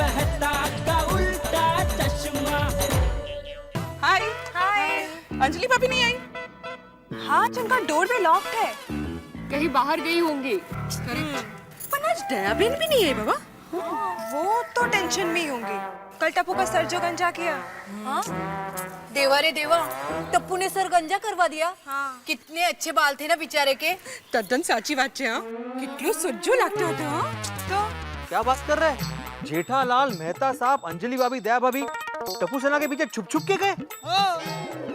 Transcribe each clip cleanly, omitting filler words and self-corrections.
कहता का उल्टा चश्मा। हाय हाय। अंजलि भाभी नहीं आई? हाँ, जिनका डोर पे लॉक्ड है। कहीं बाहर गई होंगी। पर आज दया बहन भी नहीं आई बाबा। वो तो टेंशन में ही होंगी। कल टप्पू का सर जो गंजा किया। हाँ? देवा रे देवा, टप्पू ने सर गंजा करवा दिया। हाँ। कितने अच्छे बाल थे ना बेचारे के। तद्दन साची बात है। कितनो सुज्जो लगता था। हाँ? तो क्या बात कर रहे हैं? जेठालाल, मेहता साहब, अंजलि भाभी, दया भाभी टप्पू सेना के पीछे छुप छुप के गए।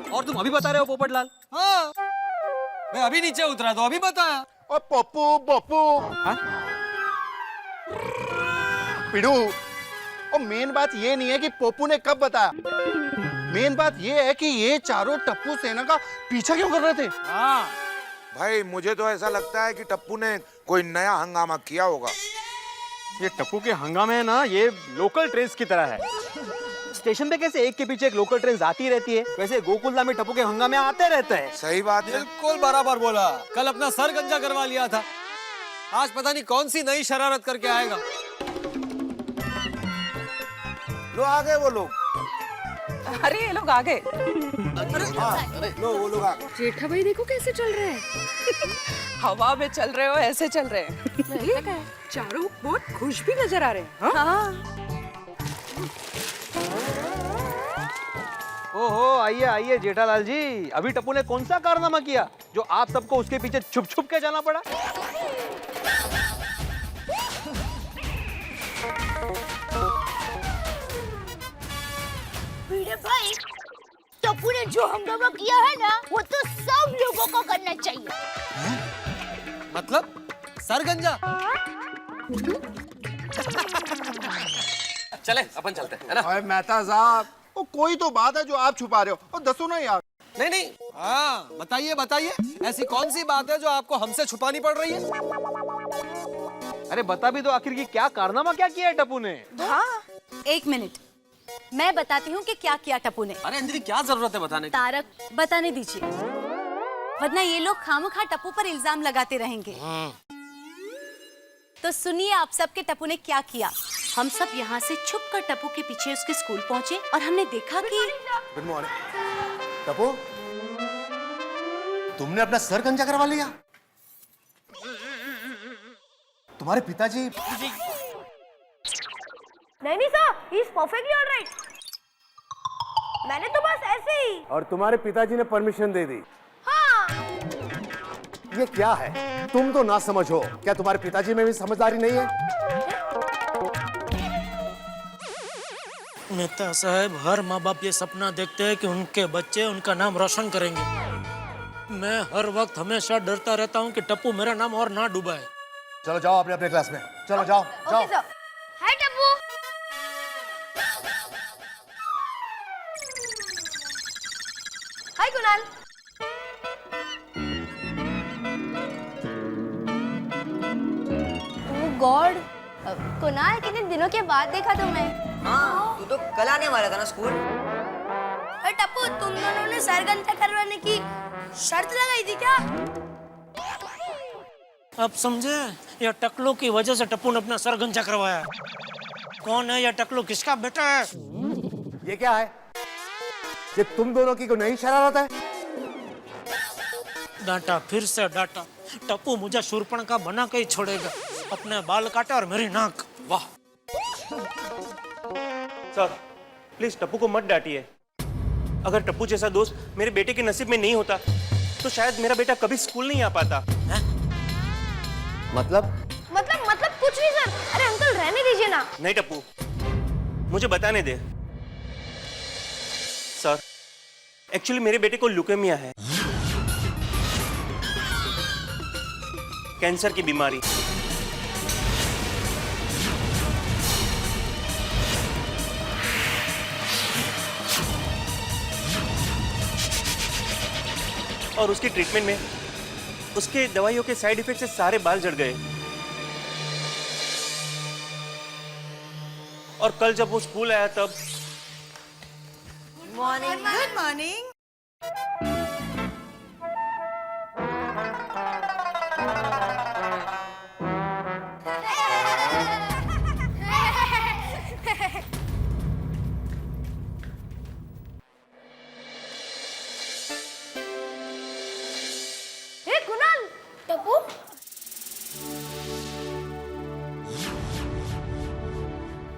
और तुम अभी बता रहे हो पोपटलाल? हाँ, मैं अभी नीचे उतरा तो अभी बताया। और पप्पू बप्पू पिड़ू, और मेन बात ये नहीं है कि पप्पू ने कब बताया, मेन बात ये है कि ये चारों टप्पू सेना का पीछा क्यों कर रहे थे। हाँ भाई मुझे तो ऐसा लगता है कि टप्पू ने कोई नया हंगामा किया होगा। ये टप्पू के हंगामे है ना, ये लोकल ट्रेन्स की तरह है। स्टेशन पे कैसे एक के पीछे एक लोकल ट्रेन आती रहती है, वैसे गोकुलधाम में टप्पू के हंगामे आते रहते हैं। सही बात है, बिल्कुल बराबर बोला। कल अपना सर गंजा करवा लिया था, आज पता नहीं कौन सी नई शरारत करके आएगा। लो आ गए वो लोग। अरे ये लोग आ गए। लो वो लोग आ गए। जेठा भाई देखो कैसे चल रहे हैं। हवा में चल रहे हो, ऐसे चल रहे हैं। चारों बहुत खुश भी नजर आ रहे हैं। हाँ? ओहो, आइए आइए जेठालाल जी, अभी टप्पू ने कौन सा कारनामा किया जो आप सबको उसके पीछे छुप छुप के जाना पड़ा? भाई, टप्पू ने जो हंगामा किया है ना, वो तो सब लोगों को करना चाहिए। मतलब सर गंजा। चले अपन चलते हैं, है ना? अरे मेहता साहब, वो कोई तो बात है जो आप छुपा रहे हो, और दसो ना यार। नहीं नहीं, हाँ बताइए बताइए, ऐसी कौन सी बात है जो आपको हमसे छुपानी पड़ रही है? अरे बता भी दो आखिर की क्या कारनामा क्या किया है टप्पू ने? हाँ, एक मिनट, मैं बताती हूँ कि क्या किया टप्पू ने। अरे अंजलि क्या जरूरत है बताने की? तारक बताने दीजिए, वरना ये लोग खामखा टप्पू पर इल्जाम लगाते रहेंगे। तो सुनिए आप सब के टप्पू ने क्या किया। हम सब यहाँ से छुप कर टप्पू के पीछे उसके स्कूल पहुँचे और हमने देखा कि गुड मॉर्निंग। टप्पू, तुमने अपना सर गंजा करवा लिया? तुम्हारे पिताजी? नहीं sir, he is perfectly alright. मैंने तो बस ऐसे ही। और तुम्हारे पिताजी ने परमिशन दे दी? हाँ। ये क्या है, तुम तो ना समझ हो। क्या तुम्हारे पिताजी में भी समझदारी नहीं है? मेहता साहब, हर माँ बाप ये सपना देखते हैं कि उनके बच्चे उनका नाम रोशन करेंगे। मैं हर वक्त हमेशा डरता रहता हूँ कि टप्पू मेरा नाम और ना डुबाए। चलो जाओ अपने अपने क्लास में, चलो जाओ जाओ। Okay sir. Hi Tappu. Hi Kunal. Oh God, Kunal कितने दिनों के बाद देखा तुम्हें। हाँ, तू तो कल आने वाला था ना स्कूल। अरे टप्पू, तुम दोनों ने सर गंजा करवाने की शर्त लगाई थी क्या? अब समझे, यह टकलू की वजह से टप्पू ने अपना सर गंजा करवाया। कौन है यह टकलू, किसका बेटा है? ये क्या है? ये तुम दोनों की कोई नई शरारत है? डांटा, फिर से डांटा। टप्पू मुझे शूर्पणखा बना के ही छोड़ेगा। अपने बाल काटे और मेरी नाक। वाह। सर प्लीज टप्पू को मत डांटिए। अगर टप्पू जैसा दोस्त मेरे बेटे के नसीब में नहीं होता तो शायद मेरा बेटा कभी स्कूल नहीं आ पाता। मतलब कुछ नहीं सर। अरे अंकल रहने दीजिए ना। नहीं टप्पू, मुझे बताने दे। सर एक्चुअली मेरे बेटे को ल्यूकेमिया है, कैंसर की बीमारी। और उसकी ट्रीटमेंट में उसके दवाइयों के साइड इफेक्ट से सारे बाल झड़ गए। और कल जब वो स्कूल आया तब मॉर्निंग। Good morning.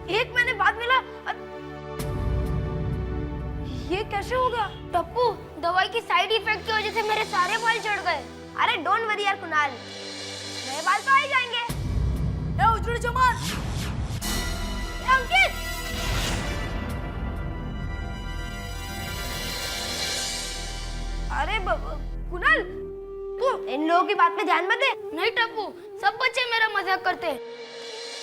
1 महीने बाद मिला। ये कैसे हो गया? टप्पू, दवाई की साइड इफेक्ट की वजह से मेरे सारे बाल झड़ गए। अरे डोंट वरी यार कुणाल, नए बाल तो आ ही जाएंगे। ए उजड़ जमान, ए अंकित, अरे कुणाल, तू इन लोगों की बात पे ध्यान मत दे। नहीं टप्पू, सब बच्चे मेरा मजाक करते हैं।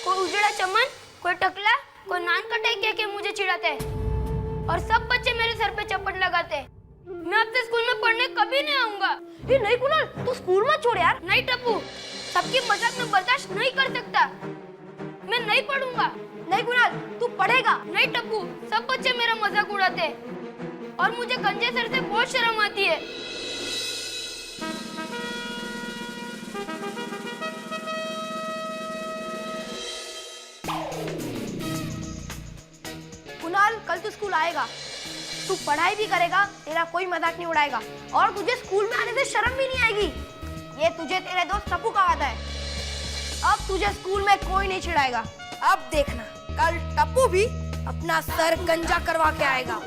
कोई उजड़ा चमन, कोई टकला, कोई नान कटाई कह के मुझे चिढ़ाते हैं और सब बच्चे मेरे सर पे चप्पट लगाते हैं। मैं अब से स्कूल में पढ़ने कभी नहीं आऊंगा। ये नहीं कुणाल, तू स्कूल मत छोड़ यार। नहीं टप्पू, सबकी मजाक में बर्दाश्त नहीं कर सकता। मैं नहीं पढ़ूंगा। नहीं कुणाल, तू पढ़ेगा। नहीं टप्पू, सब बच्चे मेरा मजाक उड़ाते हैं और मुझे गंजे सर से बहुत शर्म आती है। कुणाल, कल तू स्कूल आएगा, तू पढ़ाई भी करेगा, तेरा कोई मजाक नहीं उड़ाएगा और तुझे स्कूल में आने से शर्म भी नहीं आएगी। ये तुझे तेरे दोस्त टप्पू का वादा है। अब तुझे स्कूल में कोई नहीं चिढ़ाएगा। अब देखना, कल टप्पू भी अपना सर गंजा करवा के आएगा।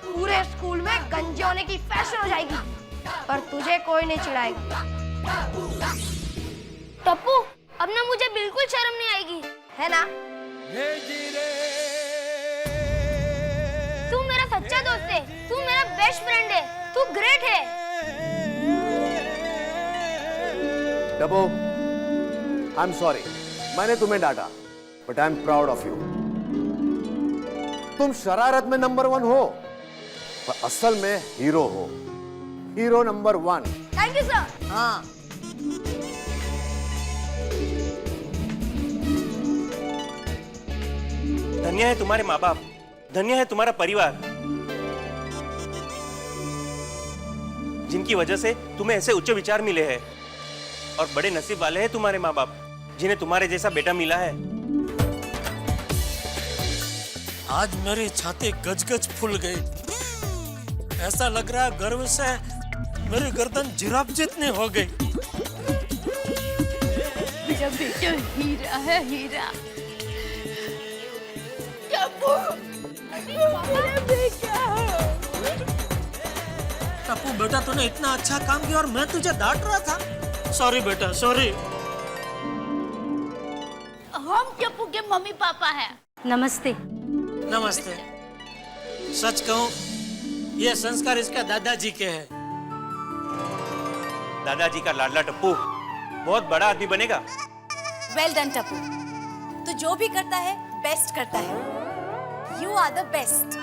पूरे स्कूल में गंजे होने की फैशन हो जाएगी पर तुझे कोई नहीं चिढ़ाएगा। टप्पू, अब ना मुझे बिल्कुल शर्म नहीं आएगी, है ना? तू मेरा सच्चा दोस्त है, तू मेरा बेस्ट फ्रेंड है, तू ग्रेट है। टप्पू, आई एम सॉरी, मैंने तुम्हें डांटा, but I am proud of you. तुम शरारत में नंबर 1 हो, पर असल में हीरो हो, hero number 1। Thank you sir. हाँ, धन्य है तुम्हारे माँ बाप, धन्य है तुम्हारा परिवार, जिनकी वजह से तुम्हें ऐसे उच्च विचार मिले हैं। और बड़े नसीब वाले हैं तुम्हारे माँ बाप, जिन्हें तुम्हारे जैसा बेटा मिला है। आज मेरी छाती गजगज फूल गई। ऐसा लग रहा है गर्व से मेरी गर्दन जिराफ जितनी हो गई। मेरा बेटा हीरा है, हीरा। टप्पू बेटा, तूने इतना अच्छा काम किया और मैं तुझे डांट रहा था। सॉरी बेटा, सॉरी। हम टप्पू के मम्मी पापा हैं। नमस्ते। नमस्ते। सच कहूं, ये संस्कार इसका दादाजी के हैं। दादाजी का लाडला टप्पू बहुत बड़ा आदमी बनेगा। वेल डन टप्पू, तू जो भी करता है बेस्ट करता है। You are the best.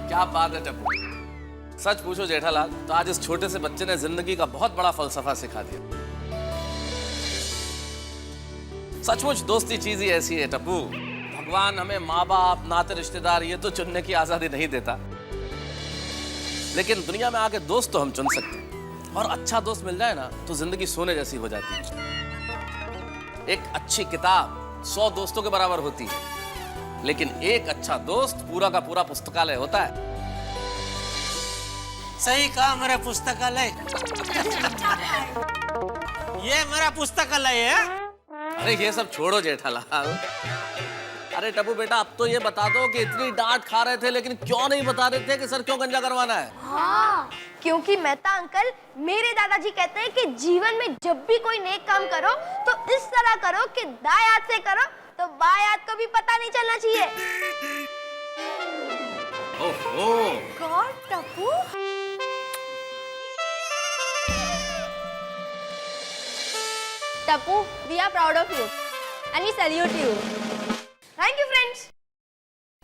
क्या बात है टप्पू, सच पूछो जेठालाल तो आज इस छोटे से बच्चे ने जिंदगी का बहुत बड़ा फलसफा सिखा दिया। सचमुच दोस्ती चीज ही ऐसी है टप्पू। भगवान हमें माँ बाप, नाते, रिश्तेदार ये तो चुनने की आजादी नहीं देता, लेकिन दुनिया में आके दोस्त तो हम चुन सकते हैं। और अच्छा दोस्त मिल जाए ना तो जिंदगी सोने जैसी हो जाती है। एक अच्छी किताब 100 दोस्तों के बराबर होती है, लेकिन एक अच्छा दोस्त पूरा का पूरा पुस्तकालय होता है। सही कहा मेरा पुस्तकालय। ये मेरा पुस्तकालय है। अरे ये सब छोड़ो जेठालाल। अरे टप्पू बेटा, अब तो ये बता दो कि इतनी डांट खा रहे थे लेकिन क्यों नहीं बता रहे थे कि सर क्यों गंजा करवाना है? हाँ, क्योंकि मेहता अंकल, मेरे दादाजी कहते हैं कि जीवन में जब भी कोई नेक काम करो तो इस तरह करो कि दाएं हाथ से करो तो बाएं हाथ को भी पता नहीं चलना चाहिए। ओहो, God Tappu. Tappu, we are proud of you and we salute you. Thank you friends.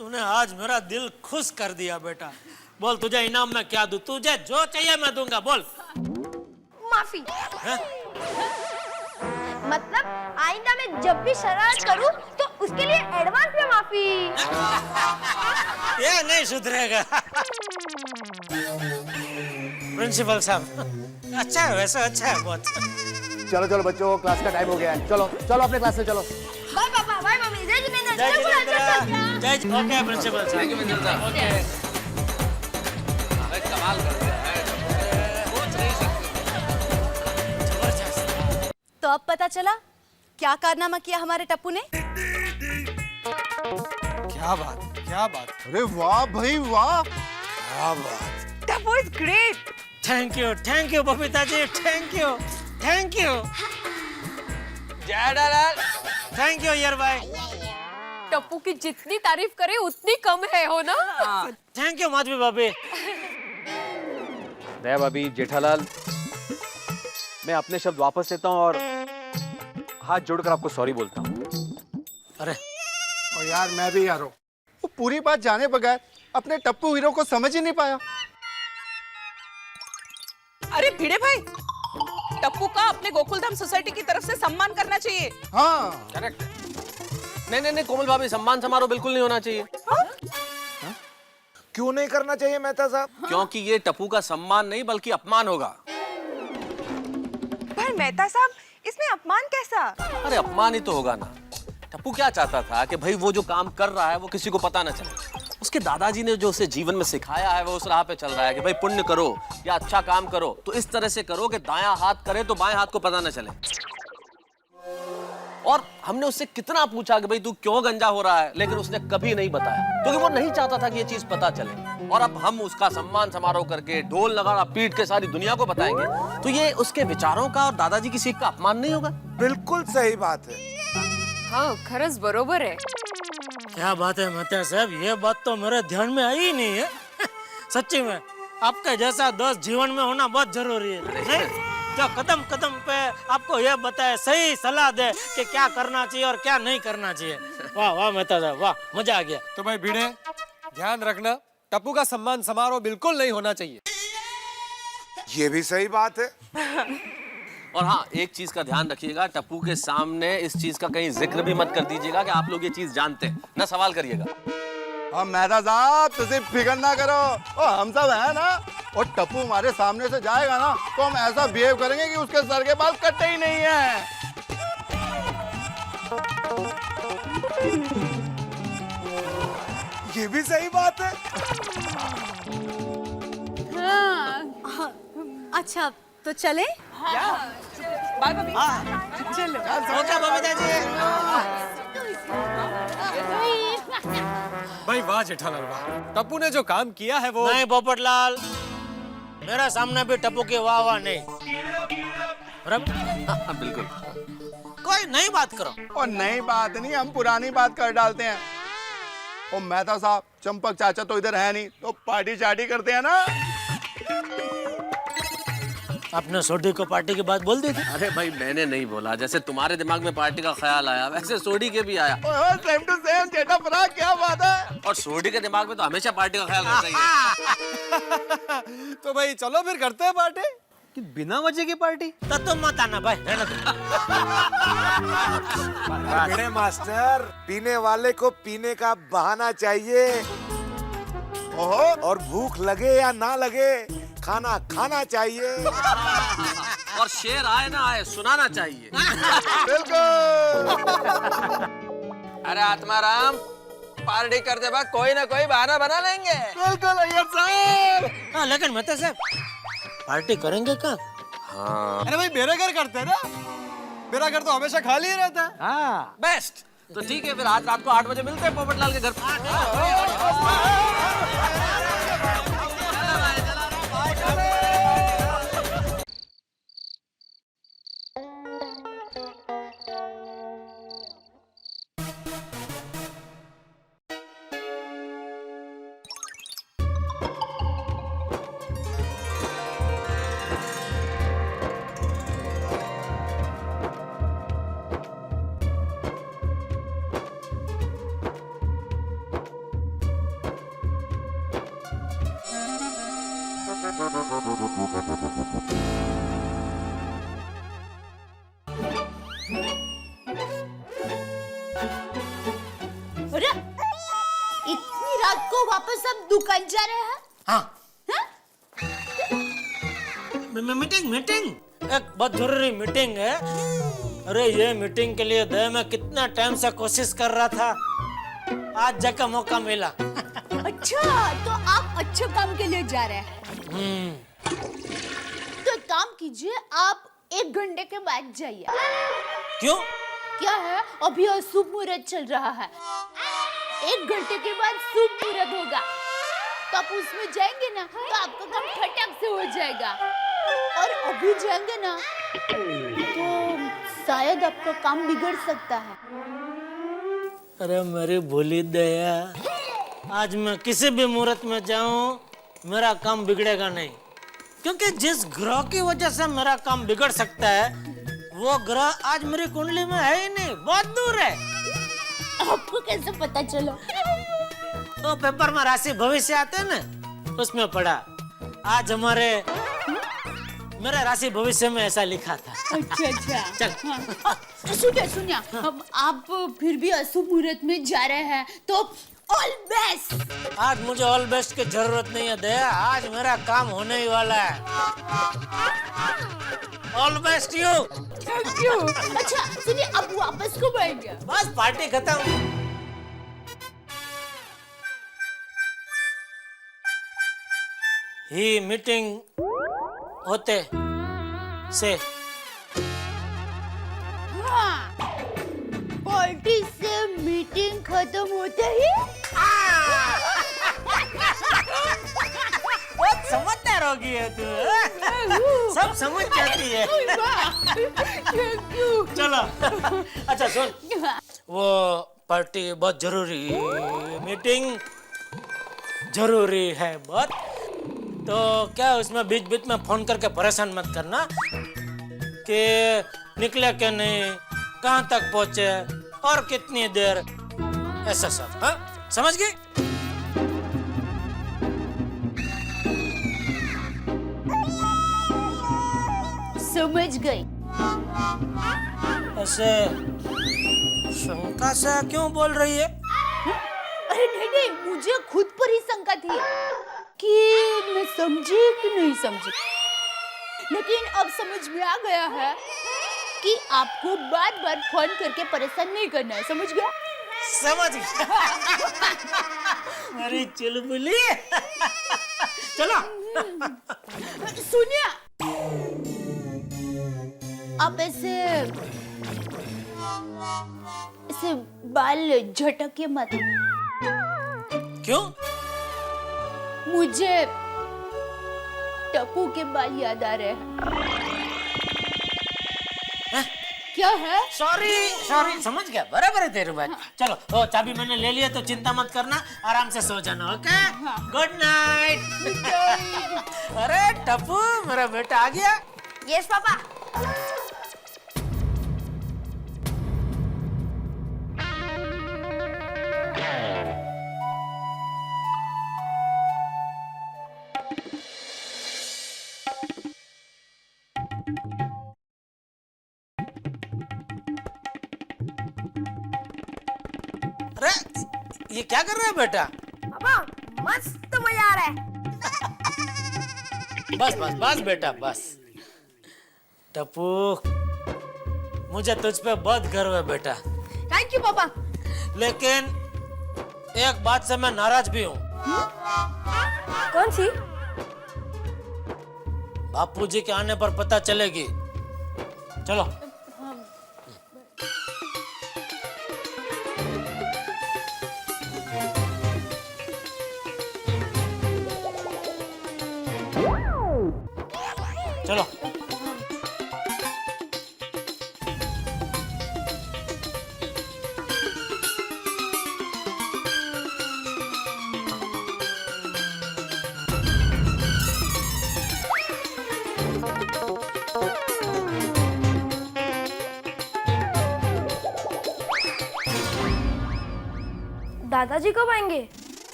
तूने आज मेरा दिल खुश कर दिया बेटा। बोल तुझे इनाम में क्या दूं? तुझे जो चाहिए मैं दूंगा, बोल। माफी। है? मतलब आइंदा मैं जब भी शरारत करूं तो उसके लिए एडवांस में माफी। ये नहीं सुधरेगा। प्रिंसिपल साहब, अच्छा है, वैसे अच्छा है बहुत। चलो चलो बच्चों, क्लास का टाइम हो गया है। चलो चलो अपने क्लास में चलो। बाय पापा, बाय मम्मी, जय जितेंद्र, जय जय जितेंद्र, जय। ओके प्रिंसिपल साहब। थैंक यू मिस्टर साहब। ओके, अरे कमाल कर दिया है, सोच नहीं सकते। तो अब पता चला क्या कारनामा किया हमारे टप्पू ने। क्या बात, क्या बात। अरे वाह भाई वाह, क्या बात। Tappu is great. Thank you Babita ji, thank you. Thank you यार भाई। टप्पू की जितनी तारीफ करे उतनी कम है, हो ना? थैंक यू माधवी भाभी। दया भाभी, जेठालाल, मैं अपने शब्द वापस लेता हूँ और हाथ जोड़कर आपको सॉरी बोलता हूँ। अरे और यार मैं भी यार हूँ, वो पूरी बात जाने बगैर अपने टप्पू हीरो को समझ ही नहीं पाया। अरे भिड़े भाई, टप्पू का अपने गोकुलधाम सोसाइटी की तरफ से सम्मान करना चाहिए। हाँ करेक्ट। नहीं कोमल भाभी, सम्मान समारोह बिल्कुल नहीं होना चाहिए। क्यों नहीं करना चाहिए मेहता साहब? क्योंकि ये टप्पू का सम्मान नहीं बल्कि अपमान होगा। पर मेहता साहब, इसमें अपमान कैसा? अरे अपमान ही तो होगा ना। टप्पू क्या चाहता था कि भाई वो जो काम कर रहा है वो किसी को पता ना चले। उसके दादाजी ने जो उसे जीवन में सिखाया है वो उस राह पे चल रहा है कि भाई पुण्य करो या अच्छा काम करो तो इस तरह से करो कि दायां हाथ करे तो बाएं हाथ को पता ना चले। और हमने उससे कितना पूछा कि भाई तू क्यों गंजा हो रहा है, लेकिन उसने कभी नहीं बताया क्योंकि वो नहीं चाहता था कि ये चीज पता चले। और अब हम उसका सम्मान समारोह करके ढोल नगाड़ा पीट के सारी दुनिया को बताएंगे तो ये उसके विचारों का और दादाजी की सीख का अपमान नहीं होगा? बिल्कुल सही बात है। हाँ, खरस बरोबर है। क्या बात है मेहता साहब, ये बात तो मेरे ध्यान में आई ही नहीं है। सच्ची में आपके जैसा दोस्त जीवन में होना बहुत जरूरी है, नहीं? जो कदम कदम पे आपको ये बताए, सही सलाह दे कि क्या करना चाहिए और क्या नहीं करना चाहिए। वाह वाह मेहता साहब, वाह, मजा आ गया। तो भाई भिड़े, ध्यान रखना, टप्पू का सम्मान समारोह बिल्कुल नहीं होना चाहिए। ये भी सही बात है। और हाँ, एक चीज का ध्यान रखिएगा, टप्पू के सामने इस चीज का कहीं जिक्र भी मत कर दीजिएगा कि आप लोग ये चीज जानते हैं, ना सवाल करिएगा। हम मेहता साहब तुझे फिक्र ना करो, और हम सब है ना। और टप्पू हमारे सामने से जाएगा ना तो हम ऐसा बिहेव करेंगे कि उसके सर के बाल कटे ही नहीं है। ये भी सही बात है। अच्छा तो चले? बाय बबी। चलो। ओके बबीता जी। भाई वाह जेठालाल वाह, टप्पू ने जो काम किया है वो। नहीं पोपटलाल, मेरे सामने भी टप्पू की वाह वाह नहीं। बिल्कुल। कोई नई बात करो। और नई बात नहीं, हम पुरानी बात कर डालते हैं। और मेहता साहब, चंपक चाचा तो इधर है नहीं, तो पार्टी चार्टी करते हैं ना। आपने सोडी को पार्टी की बात बोल दी थी। अरे भाई मैंने नहीं बोला, जैसे तुम्हारे दिमाग में पार्टी का ख्याल आया वैसे सोडी के भी आया। सेम टू सेम जेठा फराक, क्या बात है। और सोडी के दिमाग में तो हमेशा पार्टी का ख्याल रहता ही है। तो भाई चलो फिर करते हैं पार्टी। कि बिना वजह की पार्टी? तो तुम मत आना भाई, रहने दो। भिड़े मास्टर, पीने वाले को पीने का बहाना चाहिए। और भूख लगे या ना लगे, खाना खाना चाहिए। और शेर आए ना आए, सुनाना चाहिए। बिल्कुल। अरे आत्माराम, पार्टी करते वक्त कोई ना कोई बहाना बना लेंगे। बिल्कुल अय्यर साहब। हाँ लेकिन मेहता साहब, पार्टी करेंगे कहाँ? हाँ अरे भाई मेरे घर करते हैं ना, मेरा घर तो हमेशा खाली ही रहता है। हाँ बेस्ट। तो ठीक है, फिर आज रात को 8 बजे मिलते हैं पोपटलाल के घर पर। अरे इतनी रात को वापस अब दुकान जा रहे हैं? हाँ। मीटिंग एक बहुत जरूरी मीटिंग है। अरे ये मीटिंग के लिए दया मैं कितना टाइम से कोशिश कर रहा था, आज जाकर मौका मिला। अच्छा, तो आप अच्छे काम के लिए जा रहे हैं? तो एक काम कीजिए, आप 1 घंटे के बाद जाइए। क्यों? क्या है, अभी अशुभ मुहूर्त चल रहा है। 1 घंटे के बाद शुभ मुहूर्त होगा, तो आप उसमें जाएंगे ना तो आपका काम फटाक से हो जाएगा। और अभी जाएंगे ना तो शायद आपका काम बिगड़ सकता है। अरे मेरी भोली दया, आज मैं किसी भी मुहूर्त में जाऊं मेरा काम बिगड़ेगा नहीं, क्योंकि जिस ग्रह की वजह से मेरा काम बिगड़ सकता है वो ग्रह आज मेरी कुंडली में है ही नहीं, बहुत दूर है। आपको कैसे पता चला? तो पेपर में राशि भविष्य आते हैं ना, उसमें पढ़ा। आज मेरे राशि भविष्य में ऐसा लिखा था। अच्छा चल। हाँ। सुनिए हम आप फिर भी अशुभ मुहूर्त में जा रहे हैं तो ऑल बेस्ट। आज मुझे ऑल बेस्ट की जरूरत नहीं है दया, आज मेरा काम होने ही वाला है। All best you. Thank you. अच्छा सुनिए, अब वापस कब आएंगे? बस पार्टी खत्म। ही मीटिंग होते से पार्टी से मीटिंग खत्म होते ही बहुत समझदार होगी है तू, सब समझ जाती है। चलो अच्छा सुन, वो पार्टी बहुत जरूरी, मीटिंग जरूरी है बहुत, तो क्या उसमें बीच बीच में फोन करके परेशान मत करना कि निकले कि नहीं, कहाँ तक पहुंचे और कितनी देर, ऐसा सब। हाँ समझ गई? समझ गई। ऐसे शंका से क्यों बोल रही है? अरे नहीं, मुझे खुद पर ही शंका थी कि मैं समझी कि नहीं समझी, लेकिन अब समझ में आ गया है कि आपको बार बार फोन करके परेशान नहीं करना है। समझ गया? समझ गया। अरे चुलबुली। चलो सुनिए, आप ऐसे बाल झटके मत। क्यों? मुझे टप्पू के बाल याद आ रहे हैं। क्या है? सॉरी समझ गया, बराबर है तेरी बात। चलो तो चाबी मैंने ले लिया तो चिंता मत करना, आराम से सो जाना। Okay good night. अरे टप्पू मेरा बेटा आ गया। Yes papa. अरे ये क्या कर रहा है बेटा? पापा मस्त मजा आ रहा है। बस बेटा बस। टप्पू मुझे तुझ पे बहुत गर्व है बेटा। थैंक यू पापा। लेकिन एक बात से मैं नाराज भी हूँ। कौन सी? बापूजी के आने पर पता चलेगी। चलो चलो। दादाजी कब आएंगे?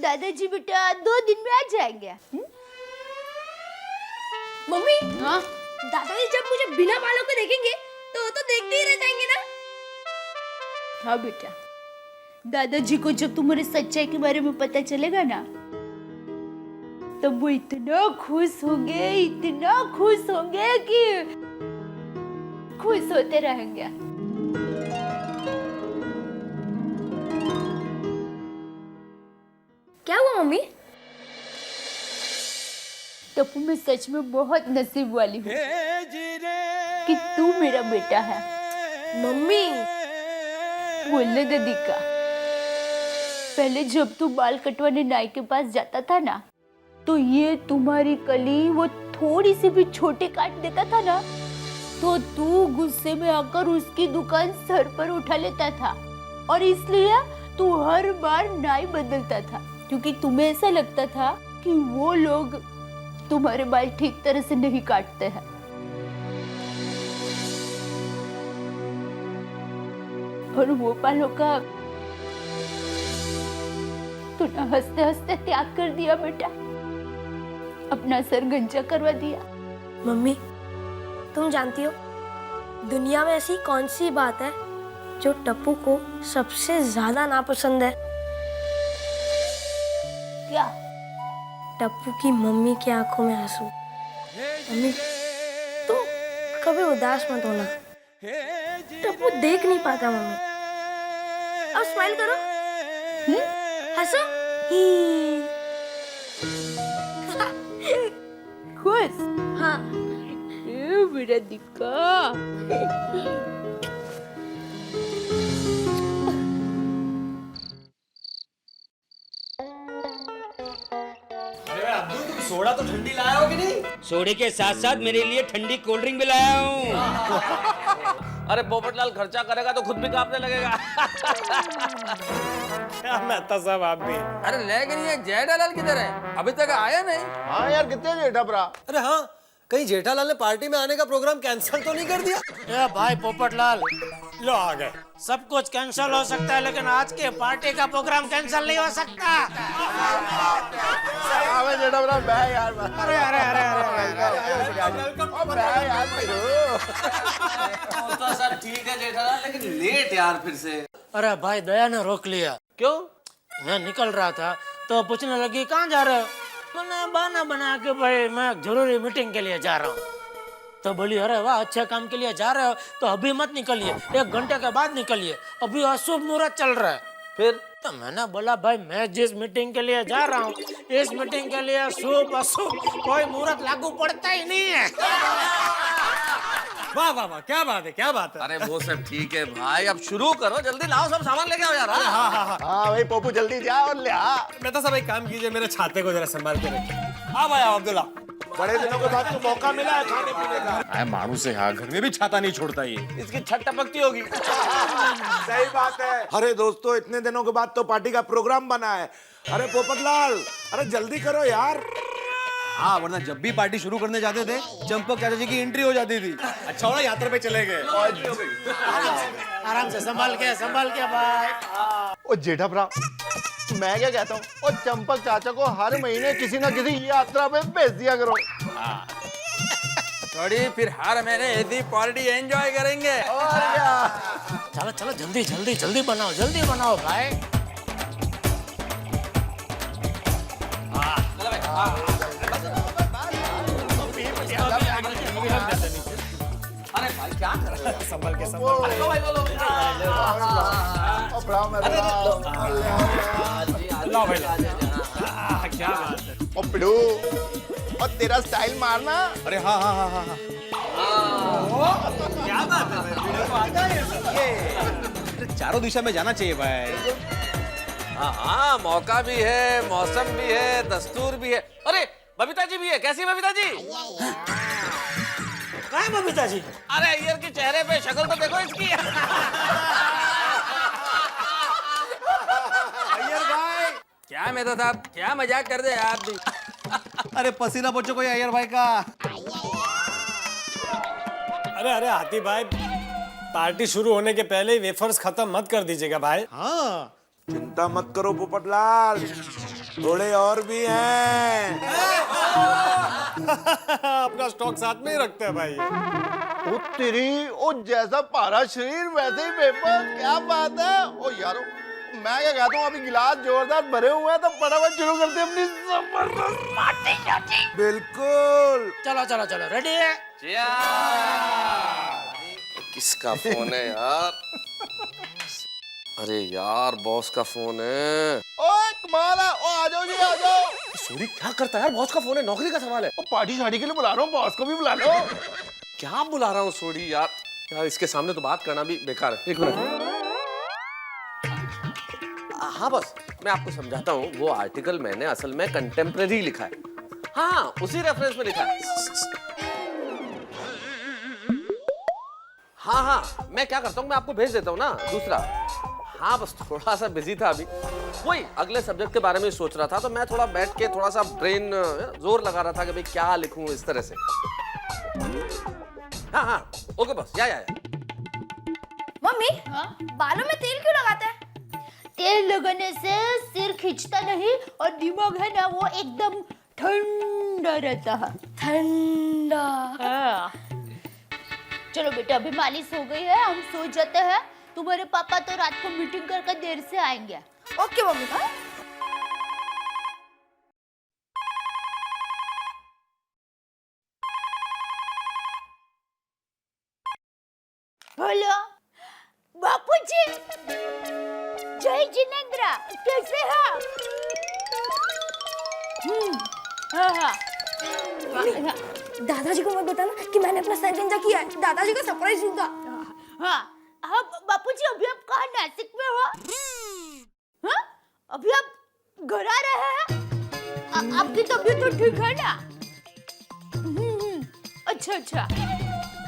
दादाजी बेटा 2 दिन में आ जाएंगे। मम्मी हाँ? दादाजी जब मुझे बिना बालों के देखेंगे तो देखते ही रह जाएंगे ना? हाँ बेटा, दादाजी को जब तुम्हारे सच्चाई के बारे में पता चलेगा ना, तब वो इतना खुश होंगे कि खुश होते रहेंगे। क्या हुआ मम्मी? टप्पू मैं सच में बहुत नसीब वाली हूँ कि तू मेरा बेटा है। मम्मी बोलने दे दीका। पहले जब तू बाल कटवाने नाई के पास जाता था ना, तो ये तुम्हारी कली वो थोड़ी सी भी छोटे काट देता था ना, तो तू गुस्से में आकर उसकी दुकान सर पर उठा लेता था, और इसलिए तू हर बार नाई बदलता था, क्योंकि तुम्हें ऐसा लगता था कि वो लोग तुम्हारे बाल ठीक तरह से नहीं काटते हैं। और वो बालों का तूने हंसते हंसते त्याग कर दिया बेटा, अपना सर गंजा करवा दिया। मम्मी, तुम जानती हो दुनिया में ऐसी कौन सी बात है जो टप्पू को सबसे ज्यादा नापसंद है? क्या? टप्पू की मम्मी की आंखों में आंसू। मम्मी, तुम कभी उदास मत होना, टप्पू देख नहीं पाता। मम्मी, अब स्माइल करो, हंसो। खुश? हाँ। ये मेरा दिक्का। सोडा तो ठंडी लाया हो कि नहीं? सोडे के साथ साथ मेरे लिए ठंडी कोल्ड ड्रिंक भी लाया हूँ। अरे पोपटलाल खर्चा करेगा तो खुद भी कांपने लगेगा। क्या मेहता साहब आप भी। अरे लेकिन ये जेठालाल किधर है? अभी तक आया नहीं। हाँ यार, कितने जेठा भरा। अरे हाँ, कहीं जेठालाल ने पार्टी में आने का प्रोग्राम कैंसिल तो नहीं कर दिया? ए भाई पोपटलाल, लो आ गए। सब कुछ कैंसिल हो सकता है, लेकिन आज के पार्टी का प्रोग्राम कैंसिल नहीं हो सकता। जेठा भरा मैं यार। अरे अरे अरे तो सब ठीक है जेठालाल, लेकिन लेट यार फिर से। अरे भाई दया ने रोक लिया। क्यों? मैं निकल रहा था तो पूछने लगी कहाँ जा रहे हो? मैंने बहाना बना के भाई मैं जरूरी मीटिंग के लिए जा रहा हूँ। तो बोली अरे वाह, अच्छे काम के लिए जा रहे हो तो अभी मत निकलिए, 1 घंटे के बाद निकलिए, अभी अशुभ मुहूर्त चल रहा है। फिर तो मैंने बोला भाई मैं जिस मीटिंग के लिए जा रहा हूँ, इस मीटिंग के लिए शुभ अशुभ कोई मुहूर्त लागू पड़ता ही नहीं है। वाह वाह वाह, क्या बात है, क्या बात है। अरे वो सब ठीक है भाई, अब शुरू करो, जल्दी लाओ, सब सामान लेके आओ यार। हाँ हाँ हाँ हाँ भाई पप्पू, जल्दी जा और ले आ। मेहता साहब एक काम कीजिए, मेरे छाते को जरा संभाल के रखिए। हाँ भाई अब्दुल्ला, बड़े दिनों के बाद तो मौका मिला है खाने पीने का। आए मानू से यहाँ घर में भी छाता नहीं छोड़ता ये। इसकी छत टपकती होगी। सही बात है। अरे दोस्तों, इतने दिनों के बाद तो पार्टी का प्रोग्राम बना है। अरे पोपटलाल, अरे जल्दी करो यार। हाँ, वरना जब भी पार्टी शुरू करने जाते थे चंपक चाचा जी की एंट्री हो जाती थी। अच्छा वाला यात्रा पे चले गए। आराम से संभाल के भाई। ओ जेठा भरा, मैं क्या कहता हूँ, और चंपक चाचा को हर महीने किसी ना किसी यात्रा पे भेज दिया करो। थोड़ी फिर हर महीने ऐसी पार्टी एंजॉय करेंगे। और क्या? चलो चलो जल्दी जल्दी जल्दी बनाओ भाई। अरे भाई क्या कर रहे हो? संभल के अरे लो भाई लो। लो भाई क्या बात है। ओ पिड़ू, और तेरा स्टाइल मारना। अरे हाँ हाँ हाँ हाँ क्या बात है भाई, वीडियो को आता है ये। चारों दिशा में जाना चाहिए भाई। हाँ, मौका भी है, मौसम भी है, दस्तूर भी है। अरे बबीता जी भी है। कैसी बबीता जी? कहाँ है बबीता जी? अरे अय्यर के चेहरे पे शक्ल तो देखो इसकी। अय्यर भाई, क्या मेहता साहब, क्या मजाक कर दे आप भी। अरे पसीना पोछो कोई अय्यर भाई का। अरे अरे हाथी भाई, पार्टी शुरू होने के पहले ही वेफर्स खत्म मत कर दीजिएगा भाई। हाँ, चिंता मत करो पोपटलाल, थोड़े और भी हैं। अपना स्टॉक साथ में ही रखते हैं भाई। ओ तेरी, ओ जैसा पारा शरीर वैसे ही पेपर, क्या बात है। ओ यारो, मैं क्या कहता हूँ, अभी गिलास जोरदार भरे हुए हैं तो फटाफट शुरू करते हैं अपनी जबरदस्त पार्टी। बिल्कुल। चलो रेडी है? किसका फोन है यार? अरे यार बॉस का फोन है। ओए कमाल है, ओ आ जाओ जी आ जाओ। सूरी क्या करता है यार? बॉस का फोन है, नौकरी का सवाल है। ओ पार्टी शादी के लिए बुला रहा हूँ, बॉस को भी बुला लो। क्या बुला रहा हूँ सोडी यार? यार इसके सामने तो बात करना भी बेकार है। एक मिनट। हाँ बस मैं आपको समझाता हूँ, वो आर्टिकल मैंने असल में कंटेम्प्रेरी लिखा है। हाँ उसी रेफरेंस में लिखा है। हाँ हाँ मैं क्या करता हूँ, मैं आपको भेज देता हूँ ना दूसरा। हाँ बस थोड़ा सा बिजी था अभी, वही अगले सब्जेक्ट के बारे में सोच रहा था, तो मैं थोड़ा बैठ के थोड़ा सा ब्रेन जोर लगा रहा था कि भाई क्या लिखूं इस तरह से। हाँ हाँ ओके बस या। मम्मी बालों में तेल क्यों लगाते हैं? तेल लगाने से सिर खींचता नहीं और दिमाग है ना वो एकदम ठंडा रहता है। ठंडा। हाँ। चलो बेटा अभी मालिश हो गई है, हम सो जाते हैं। तुम्हारे पापा तो रात को मीटिंग करके देर से आएंगे। Okay mummy. हेलो बापूजी, जय जिनेंद्र, कैसे हैं? हाँ। दादाजी को मत बताना कि मैंने अपना सर गंजा किया है, दादाजी को सरप्राइज दूंगा। हाँ हाँ बापूजी, अभी आप कहाँ नासिक में हो? हाँ अभी आप घर आ रहे हैं? आपकी तबीयत तो ठीक है ना? अच्छा।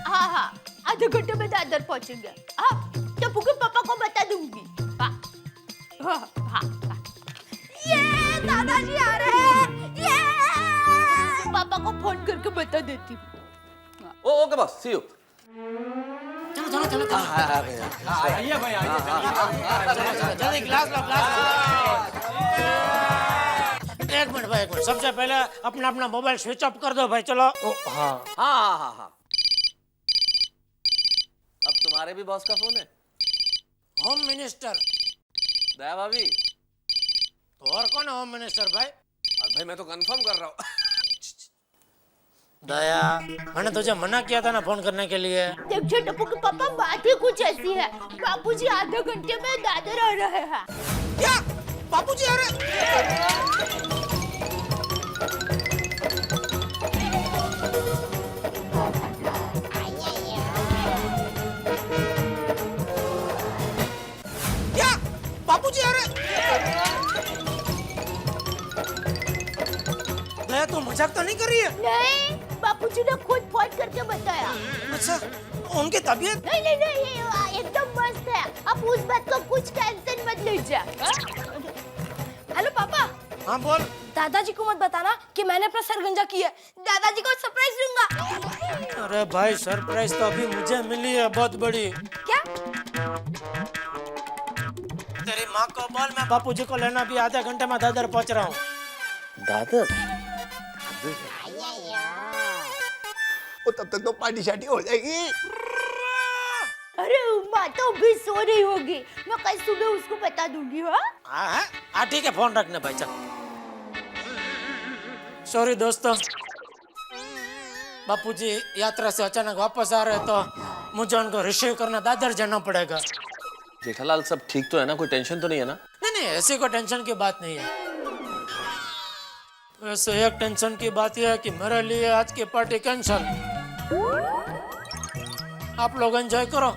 हाँ आधे घंटे में दादर पहुंचेंगे। हाँ टप्पू के पापा को बता दूंगी। हाँ। ये दादाजी आ रहे हैं। ये पापा को फोन करके बता देती हूँ। ओके बस सी यू। चलो आइए भाई जल्दी ग्लास लो। एक मिनट भाई, एक मिनट। सबसे पहले अपना अपना मोबाइल स्विच ऑफ कर दो भाई। चलो। हाँ। अब तुम्हारे भी बॉस का फोन है? होम मिनिस्टर दया भाभी। तो और कौन है होम मिनिस्टर भाई? भाई मैं तो कंफर्म कर रहा हूँ। दया, मैंने तुझे मना किया था ना फोन करने के लिए। देखिए टप्पू के पापा, बात ही कुछ ऐसी है। बापूजी आधे घंटे में दादर आ रहे हैं। क्या बापूजी आ रहे? क्या बापूजी आ रहे? दया तू मजाक तो नहीं कर रही है? नहीं, बापूजी ने खुद फोन करके बताया। अच्छा, उनकी तबीयत? नहीं, एकदम मस्त है। आप उस बात को कुछ टेंशन मत लीजिए। हेलो पापा। हाँ बोल। दादाजी को मत बताना कि मैंने अपना सर गंजा किया है, दादाजी को सरप्राइज दूंगा। अरे भाई सरप्राइज तो अभी मुझे मिली है बहुत बड़ी। क्या? तेरी माँ को बोल मैं बापूजी को लेना भी आधे घंटे में दादर पहुंच रहा हूँ। दादर? तब तक तो पार्टी शार्टी हो जाएगी। अरे माँ तो अभी सो रही होगी, मैं कल सुबह उसको बता दूंगी। हाँ ठीक है, फोन रखने भाई। चल सॉरी दोस्तों, बापूजी यात्रा से अचानक वापस आ रहे तो मुझे उनको रिसीव करना दादर जाना पड़ेगा। जेठालाल सब ठीक तो है ना? कोई टेंशन तो नहीं है ना? नहीं ऐसी कोई टेंशन की बात नहीं है। वैसे एक टेंशन की बात यह है कि मेरे लिए आज की पार्टी कैंसल। आप लोग एंजॉय करो।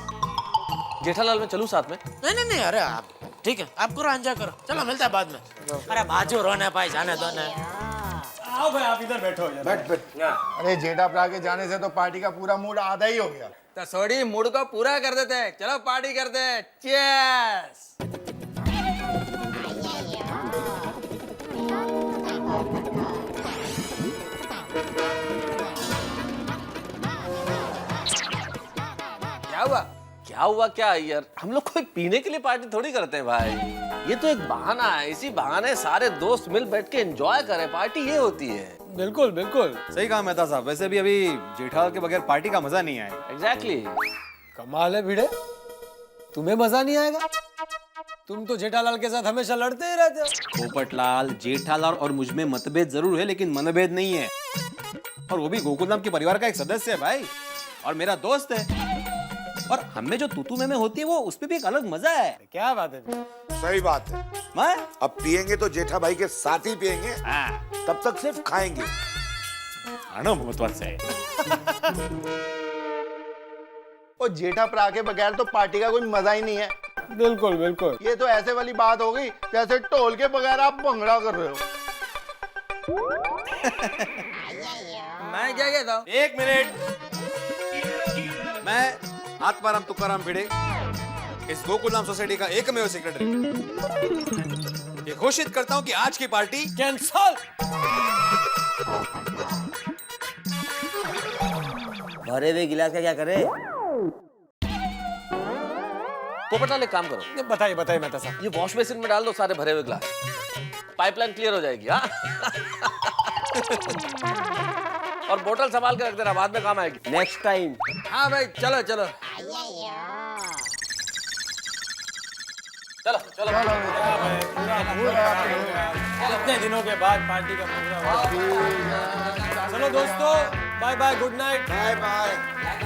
जेठालाल मैं चलूं साथ में? नहीं अरे आप ठीक है, आप करो एंजॉय करो। चलो मिलता है बाद में। अरे बाजू रोने भाई, जाने दो ना। आओ भाई आप इधर बैठो। बैठ। अरे जेठा प्रा के जाने से तो पार्टी का पूरा मूड आधा ही हो गया। तो सोडी मूड को पूरा कर देते हैं। चलो पार्टी करते हैं। चीयर्स। क्या हुआ क्या यार, हम लोग कोई पीने के लिए पार्टी थोड़ी करते हैं भाई। ये तो एक बहाना है, इसी बहाने सारे दोस्त मिल बैठ के एंजॉय करें, पार्टी ये होती है। बिल्कुल सही कहा मेहता साहब। वैसे भी अभी जेठालाल के बगैर पार्टी का मजा नहीं आएगा। एग्जैक्टली। कमाल है भिड़े, तुम्हें मजा नहीं आएगा? तुम तो जेठालाल के साथ हमेशा लड़ते ही रहते हो। पोपटलाल, जेठालाल और मुझ में मतभेद जरूर है लेकिन मनभेद नहीं है। और वो भी गोकुलधाम के परिवार का एक सदस्य है भाई, और मेरा दोस्त है। और हमें जो तूतू में होती है वो उसपे भी एक अलग मजा है। क्या बात है? सही बात है। मैं अब पिएंगे तो जेठा भाई के साथ ही पिएंगे, तब तक सिर्फ खाएंगे। महत्वाचं और जेठा प्रा के बगैर तो पार्टी का कोई मजा ही नहीं है। बिल्कुल बिल्कुल। ये तो ऐसे वाली बात हो गई जैसे ढोल के बगैर आप भंगड़ा कर रहे हो। मैं क्या कहता हूँ? 1 मिनट। मैं आत्माराम तुकाराम भिड़े, इस गोकुलधाम सोसाइटी का एकमेव सेक्रेटरी, ये घोषित करता हूं कि आज की पार्टी कैंसल। भरे हुए गिलास का क्या करे? पोपटलाल एक काम करो। बताइए बताइए मेहता साहब। ये वॉश बेसिन में डाल दो सारे भरे हुए गिलास, पाइपलाइन क्लियर हो जाएगी। हाँ और बोतल संभाल के रख देना, बाद में काम आएगी नेक्स्ट टाइम। हाँ भाई चलो चलो चलो चलो। कितने दिनों के बाद पार्टी का प्रोग्राम। चलो दोस्तों, bye bye, good night. Bye bye,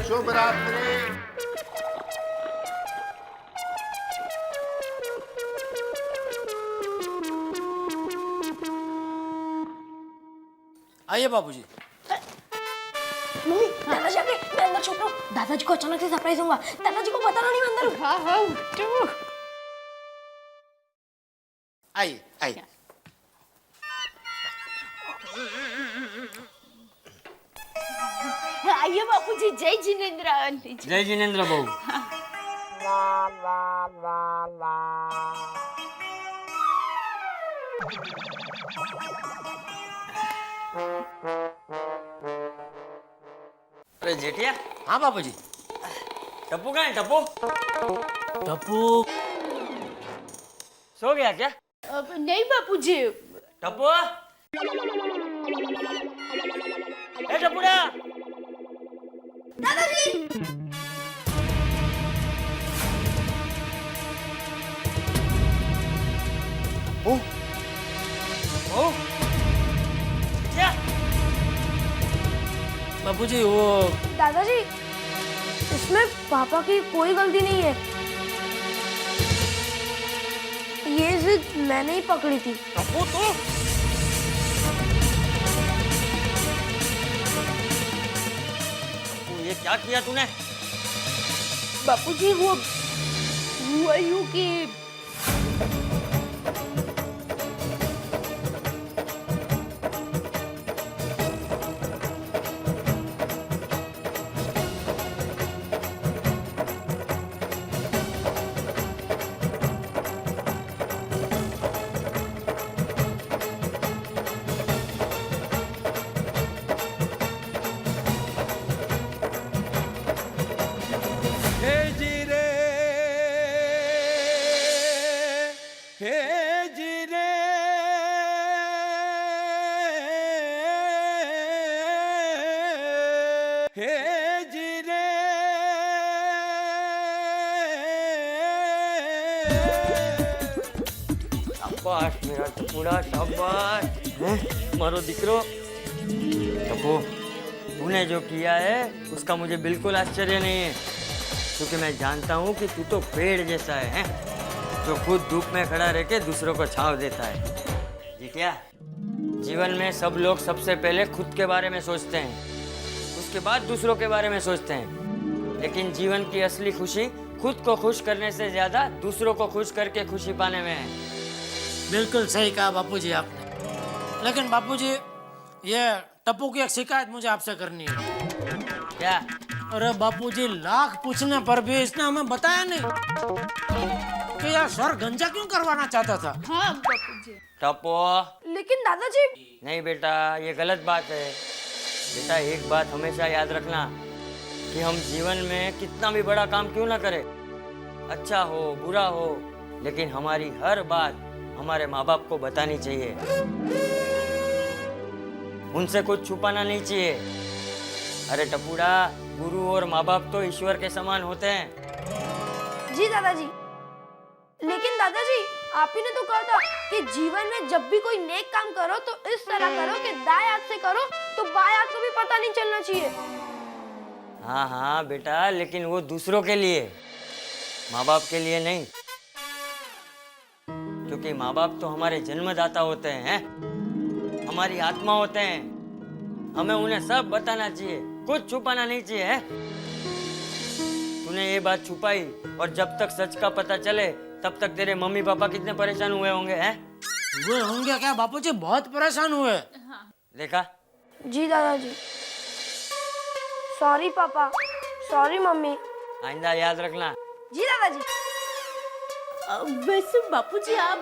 शुभ रात्रि। आइए बाबूजी। मम्मी, दादाजी आ गए, मैं अंदर छुप रहा हूँ। दादाजी को अचानक से सरप्राइज दूंगा। दादाजी को बताना नहीं, मैं अंदर हूँ। हाँ हाँ उठो। आइए आइए। आइए बापूजी, जय जिनेंद्र। जय जिनेंद्र बहू। अरे जेठिया। हाँ बाबूजी। टप्पू कहाँ है? टप्पू टप्पू सो गया क्या? नहीं बापूजी। टप्पू, ए टप्पूड़ा। दादाजी। ओ ओ क्या? बाबूजी वो दादाजी, इसमें पापा की कोई गलती नहीं है। ये जिद मैंने ही पकड़ी थी। टप्पू तू? ये क्या किया तूने? बापूजी वो हुआ यूं कि शाबाश मेरा टप्पूड़ा, शाबाश मारो दिकरो। टप्पू, तूने जो किया है उसका मुझे बिल्कुल आश्चर्य नहीं है, क्योंकि मैं जानता हूँ कि तू तो पेड़ जैसा है, जो खुद धूप में खड़ा रह के दूसरों को छांव देता है। जीतिया, जीवन में सब लोग सबसे पहले खुद के बारे में सोचते हैं, उसके बाद दूसरों के बारे में सोचते हैं, लेकिन जीवन की असली खुशी खुद को खुश करने से ज्यादा दूसरों को खुश करके खुशी पाने में है। बिल्कुल सही कहा बापूजी आपने। लेकिन बापूजी, ये टप्पू की एक शिकायत मुझे आपसे करनी है। क्या? अरे बापूजी, लाख पूछने पर भी इसने हमें बताया नहीं कि यार सर गंजा क्यों करवाना चाहता था। हाँ बापूजी। टप्पू, लेकिन दादाजी। नहीं बेटा, ये गलत बात है। बेटा एक बात हमेशा याद रखना कि हम जीवन में कितना भी बड़ा काम क्यों ना करें, अच्छा हो बुरा हो, लेकिन हमारी हर बात हमारे माँ बाप को बतानी चाहिए, उनसे कुछ छुपाना नहीं चाहिए। अरे टप्पूड़ा, गुरु और माँ बाप तो ईश्वर के समान होते हैं। जी दादाजी। लेकिन दादाजी, आप ही ने तो कहा था कि जीवन में जब भी कोई नेक काम करो तो इस तरह करो कि दाएं हाथ से करो तो बाएं हाथ को भी पता नहीं चलना चाहिए। हाँ हाँ बेटा, लेकिन वो दूसरों के लिए, माँ बाप के लिए नहीं, क्योंकि माँ बाप तो हमारे जन्मदाता होते हैं, हमारी आत्मा होते हैं, हमें उन्हें सब बताना चाहिए, कुछ छुपाना नहीं चाहिए है? तूने ये बात छुपाई और जब तक सच का पता चले तब तक तेरे मम्मी पापा कितने परेशान हुए होंगे हैं? वो होंगे क्या बापूजी, बहुत परेशान हुए। देखा? जी दादाजी। सॉरी पापा, सॉरी मम्मी। आइंदा याद रखना। जी दादाजी। वैसे बापूजी आप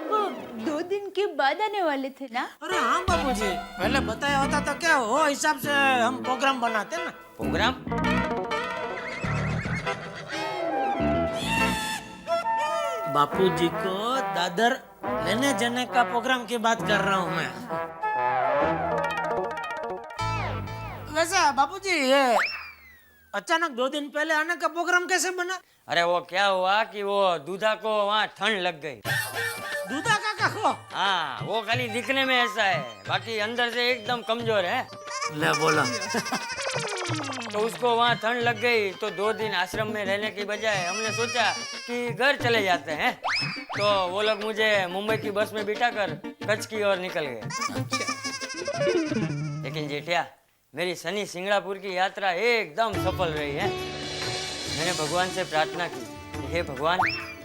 2 दिन के बाद आने वाले थे ना? अरे हाँ बापूजी, पहले बताया होता तो क्या हो हिसाब से हम प्रोग्राम बनाते ना। प्रोग्राम? बापूजी को दादर लेने जाने का प्रोग्राम की बात कर रहा हूँ मैं। वैसे बापूजी ये अचानक 2 दिन पहले आने का प्रोग्राम कैसे बना? अरे वो क्या हुआ कि वो दूधा को वहाँ ठंड लग गई। दूधा का को? हाँ, वो खाली दिखने में ऐसा है, बाकी अंदर से एकदम कमजोर है। ले बोला। तो उसको वहाँ ठंड लग गई तो 2 दिन आश्रम में रहने की बजाय हमने सोचा कि घर चले जाते हैं। तो वो लोग मुझे मुंबई की बस में बिठाकर कच्छ की ओर निकल गए। लेकिन जेठिया, मेरी शनि सिंगड़ापुर की यात्रा एकदम सफल रही है। मैंने भगवान से प्रार्थना की कि हे भगवान,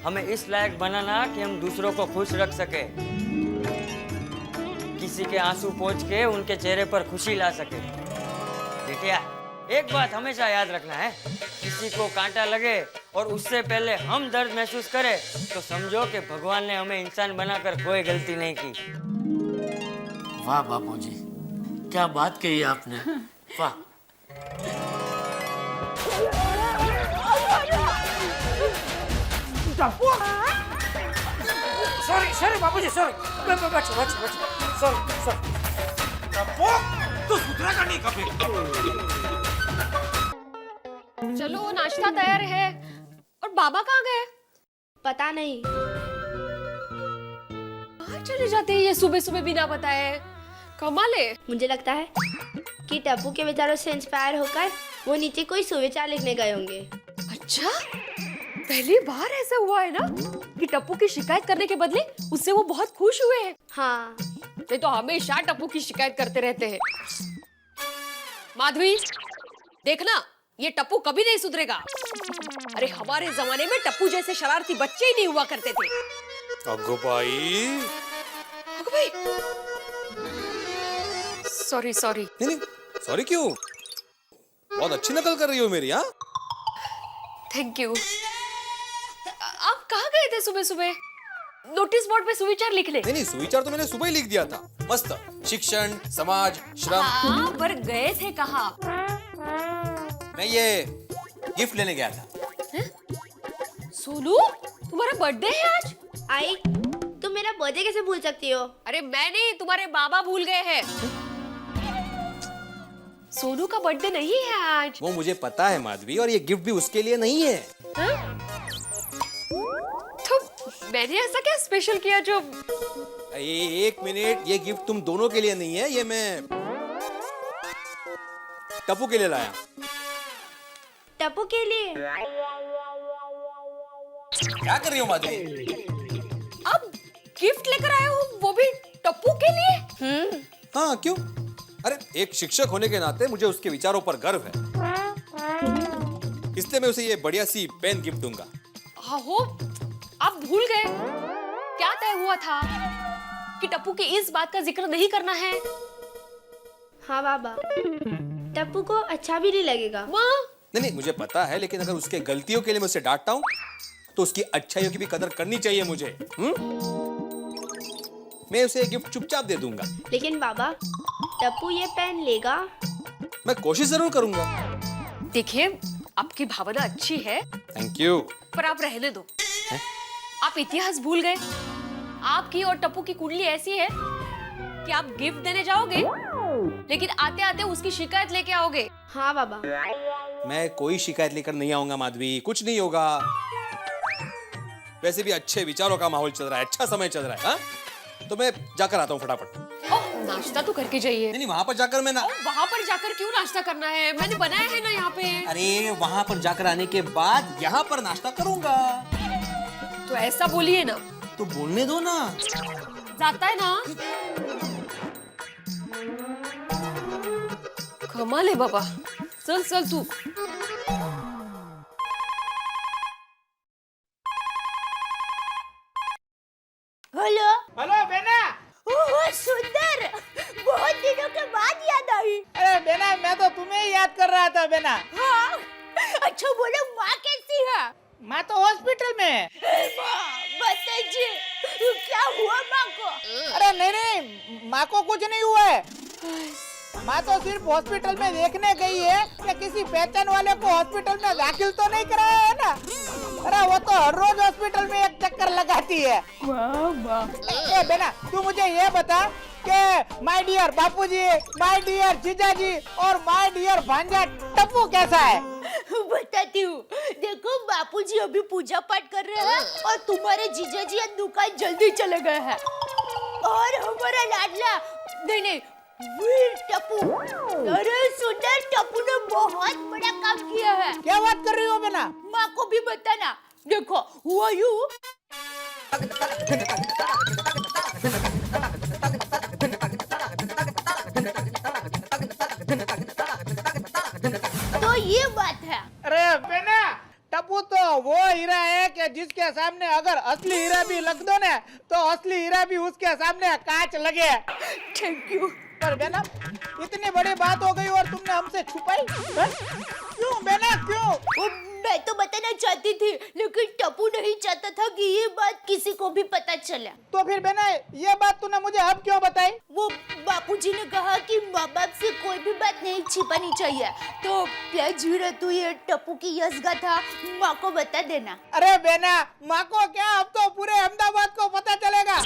हमें इस लायक बनाना कि हम दूसरों को खुश रख सके, किसी के आंसू पोंछ के उनके चेहरे पर खुशी ला सके। बेटिया, एक बात हमेशा याद रखना है, किसी को कांटा लगे और उससे पहले हम दर्द महसूस करें तो समझो कि भगवान ने हमें इंसान बनाकर कोई गलती नहीं की। वाह बापूजी, क्या बात कही आपने, वाह। सॉरी बापूजी, सॉरी। बैठो, सॉरी। तू सुधरेगा नहीं कभी। चलो नाश्ता तैयार है। और बाबा कहाँ गए? पता नहीं। कहाँ चले जाते हैं ये सुबह सुबह बिना बताए? कमाल है। मुझे लगता है कि टप्पू के विचारों से इंस्पायर होकर वो नीचे कोई सुविचार लिखने गए होंगे। अच्छा, पहली बार ऐसा हुआ है ना कि टप्पू की शिकायत करने के बदले उससे वो बहुत खुश हुए हैं। हाँ, नहीं तो हमेशा टप्पू की शिकायत करते रहते हैं। माधवी, देखना ये टप्पू कभी नहीं सुधरेगा। अरे हमारे जमाने में टप्पू जैसे शरारती बच्चे ही नहीं हुआ करते थे। अगो भाई, सॉरी। नहीं, सॉरी क्यों? बहुत अच्छी नकल कर रही हो मेरी। हाँ, थैंक यू। आप कहाँ गए थे सुबह सुबह? नोटिस बोर्ड पे सुविचार लिख ले। नहीं, सुविचार तो मैंने सुबह ही लिख दिया था। मस्त, शिक्षण, समाज, श्रम। हाँ, पर गए थे कहाँ? मैं ये गिफ्ट लेने गया था। सोनू, तुम्हारा बर्थडे है आज? आई, तुम मेरा बर्थडे कैसे भूल सकती हो? अरे मैं नहीं, तुम्हारे बाबा भूल गए हैं। सोनू का बर्थडे नहीं है आज। वो मुझे पता है माधवी, और ये गिफ्ट भी उसके लिए नहीं है। तो मैंने ऐसा क्या स्पेशल किया जो? एक मिनट, ये गिफ्ट तुम दोनों के लिए नहीं है, ये मैं टप्पू के लिए लाया। टप्पू के लिए? क्या कर रही हो माधवी? अब गिफ्ट लेकर आए हो, वो भी टप्पू के लिए? हाँ, क्यों? अरे एक शिक्षक होने के नाते मुझे उसके विचारों पर गर्व है, इसलिए मैं उसे ये बढ़िया सी पेन गिफ्ट दूंगा। हो, आप भूल गए? क्या तय हुआ था कि टप्पू की इस बात का जिक्र नहीं करना है? हाँ बाबा, टप्पू को अच्छा भी नहीं लगेगा। नहीं, मुझे पता है, लेकिन अगर उसके गलतियों के लिए मैं उसे डांटता हूँ तो उसकी अच्छाइयों की भी कदर करनी चाहिए मुझे। मैं उसे गिफ्ट चुपचाप दे दूंगा। लेकिन बाबा, टप्पू ये पेन लेगा? मैं कोशिश जरूर करूंगा। देखिए, आपकी भावना अच्छी है, थैंक यू, पर आप रहने दो। आप इतिहास भूल गए। आपकी और टप्पू की कुंडली ऐसी है कि आप गिफ्ट देने जाओगे, लेकिन आते आते उसकी शिकायत लेके आओगे। हाँ बाबा। मैं कोई शिकायत लेकर नहीं आऊंगा माधवी, कुछ नहीं होगा। वैसे भी अच्छे विचारों का माहौल चल रहा है, अच्छा समय चल रहा है। हाँ? तो मैं जाकर आता हूँ फटाफट। नाश्ता तो करके जाइए। नहीं, वहाँ पर जाकर मैं वहाँ पर जाकर क्यों नाश्ता करना है? मैंने बनाया है ना यहाँ पे। अरे वहाँ पर जाकर आने के बाद यहाँ पर नाश्ता करूंगा। तो ऐसा बोलिए ना। तो बोलने दो ना। जाता है ना। कमाल है बाबा। चल तू। माता जी, क्या हुआ माँ को? अरे नहीं नहीं, माँ को कुछ नहीं हुआ है। माँ तो सिर्फ हॉस्पिटल में देखने गई है कि किसी पहचान वाले को हॉस्पिटल में दाखिल तो नहीं कराया है ना। अरे वो तो हर रोज हॉस्पिटल में एक चक्कर लगाती है। ए बेना, तू मुझे ये बता कि my dear Bapuji, my dear जीजाजी और माय डियर भांजा टप्पू कैसा है? बताती हूँ। देखो बापूजी अभी पूजा पाठ कर रहे हैं और तुम्हारे जीजाजी दुकान जल्दी चले गए हैं। और हमारा लाडला नहीं वीर टप्पू, अरे सुंदर टप्पू ने बहुत बड़ा काम किया है। क्या बात कर रही हो बेना? माँ को भी बताना। देखो हुआ यूं, तो ये बात है। अरे बेना, टप्पू तो वो हीरा है कि जिसके सामने अगर असली हीरा भी रख दो ना तो असली हीरा भी उसके सामने कांच लगे। Thank you. पर बेना, इतनी बड़ी बात हो गई और तुमने हमसे छुपाई? क्यों बेना, क्यों? मैं तो बताना चाहती थी लेकिन टप्पू नहीं चाहता था कि ये बात किसी को भी पता चले। तो फिर बेना, ये बात तूने मुझे अब क्यों बताई? वो बापूजी ने कहा कि माँ बाप से कोई भी बात नहीं छिपानी चाहिए, तो प्याज तू ये टप्पू की यशगाथा माँ को बता देना। अरे बेना, माँ को क्या, अब तो पूरे अहमदाबाद को पता चलेगा।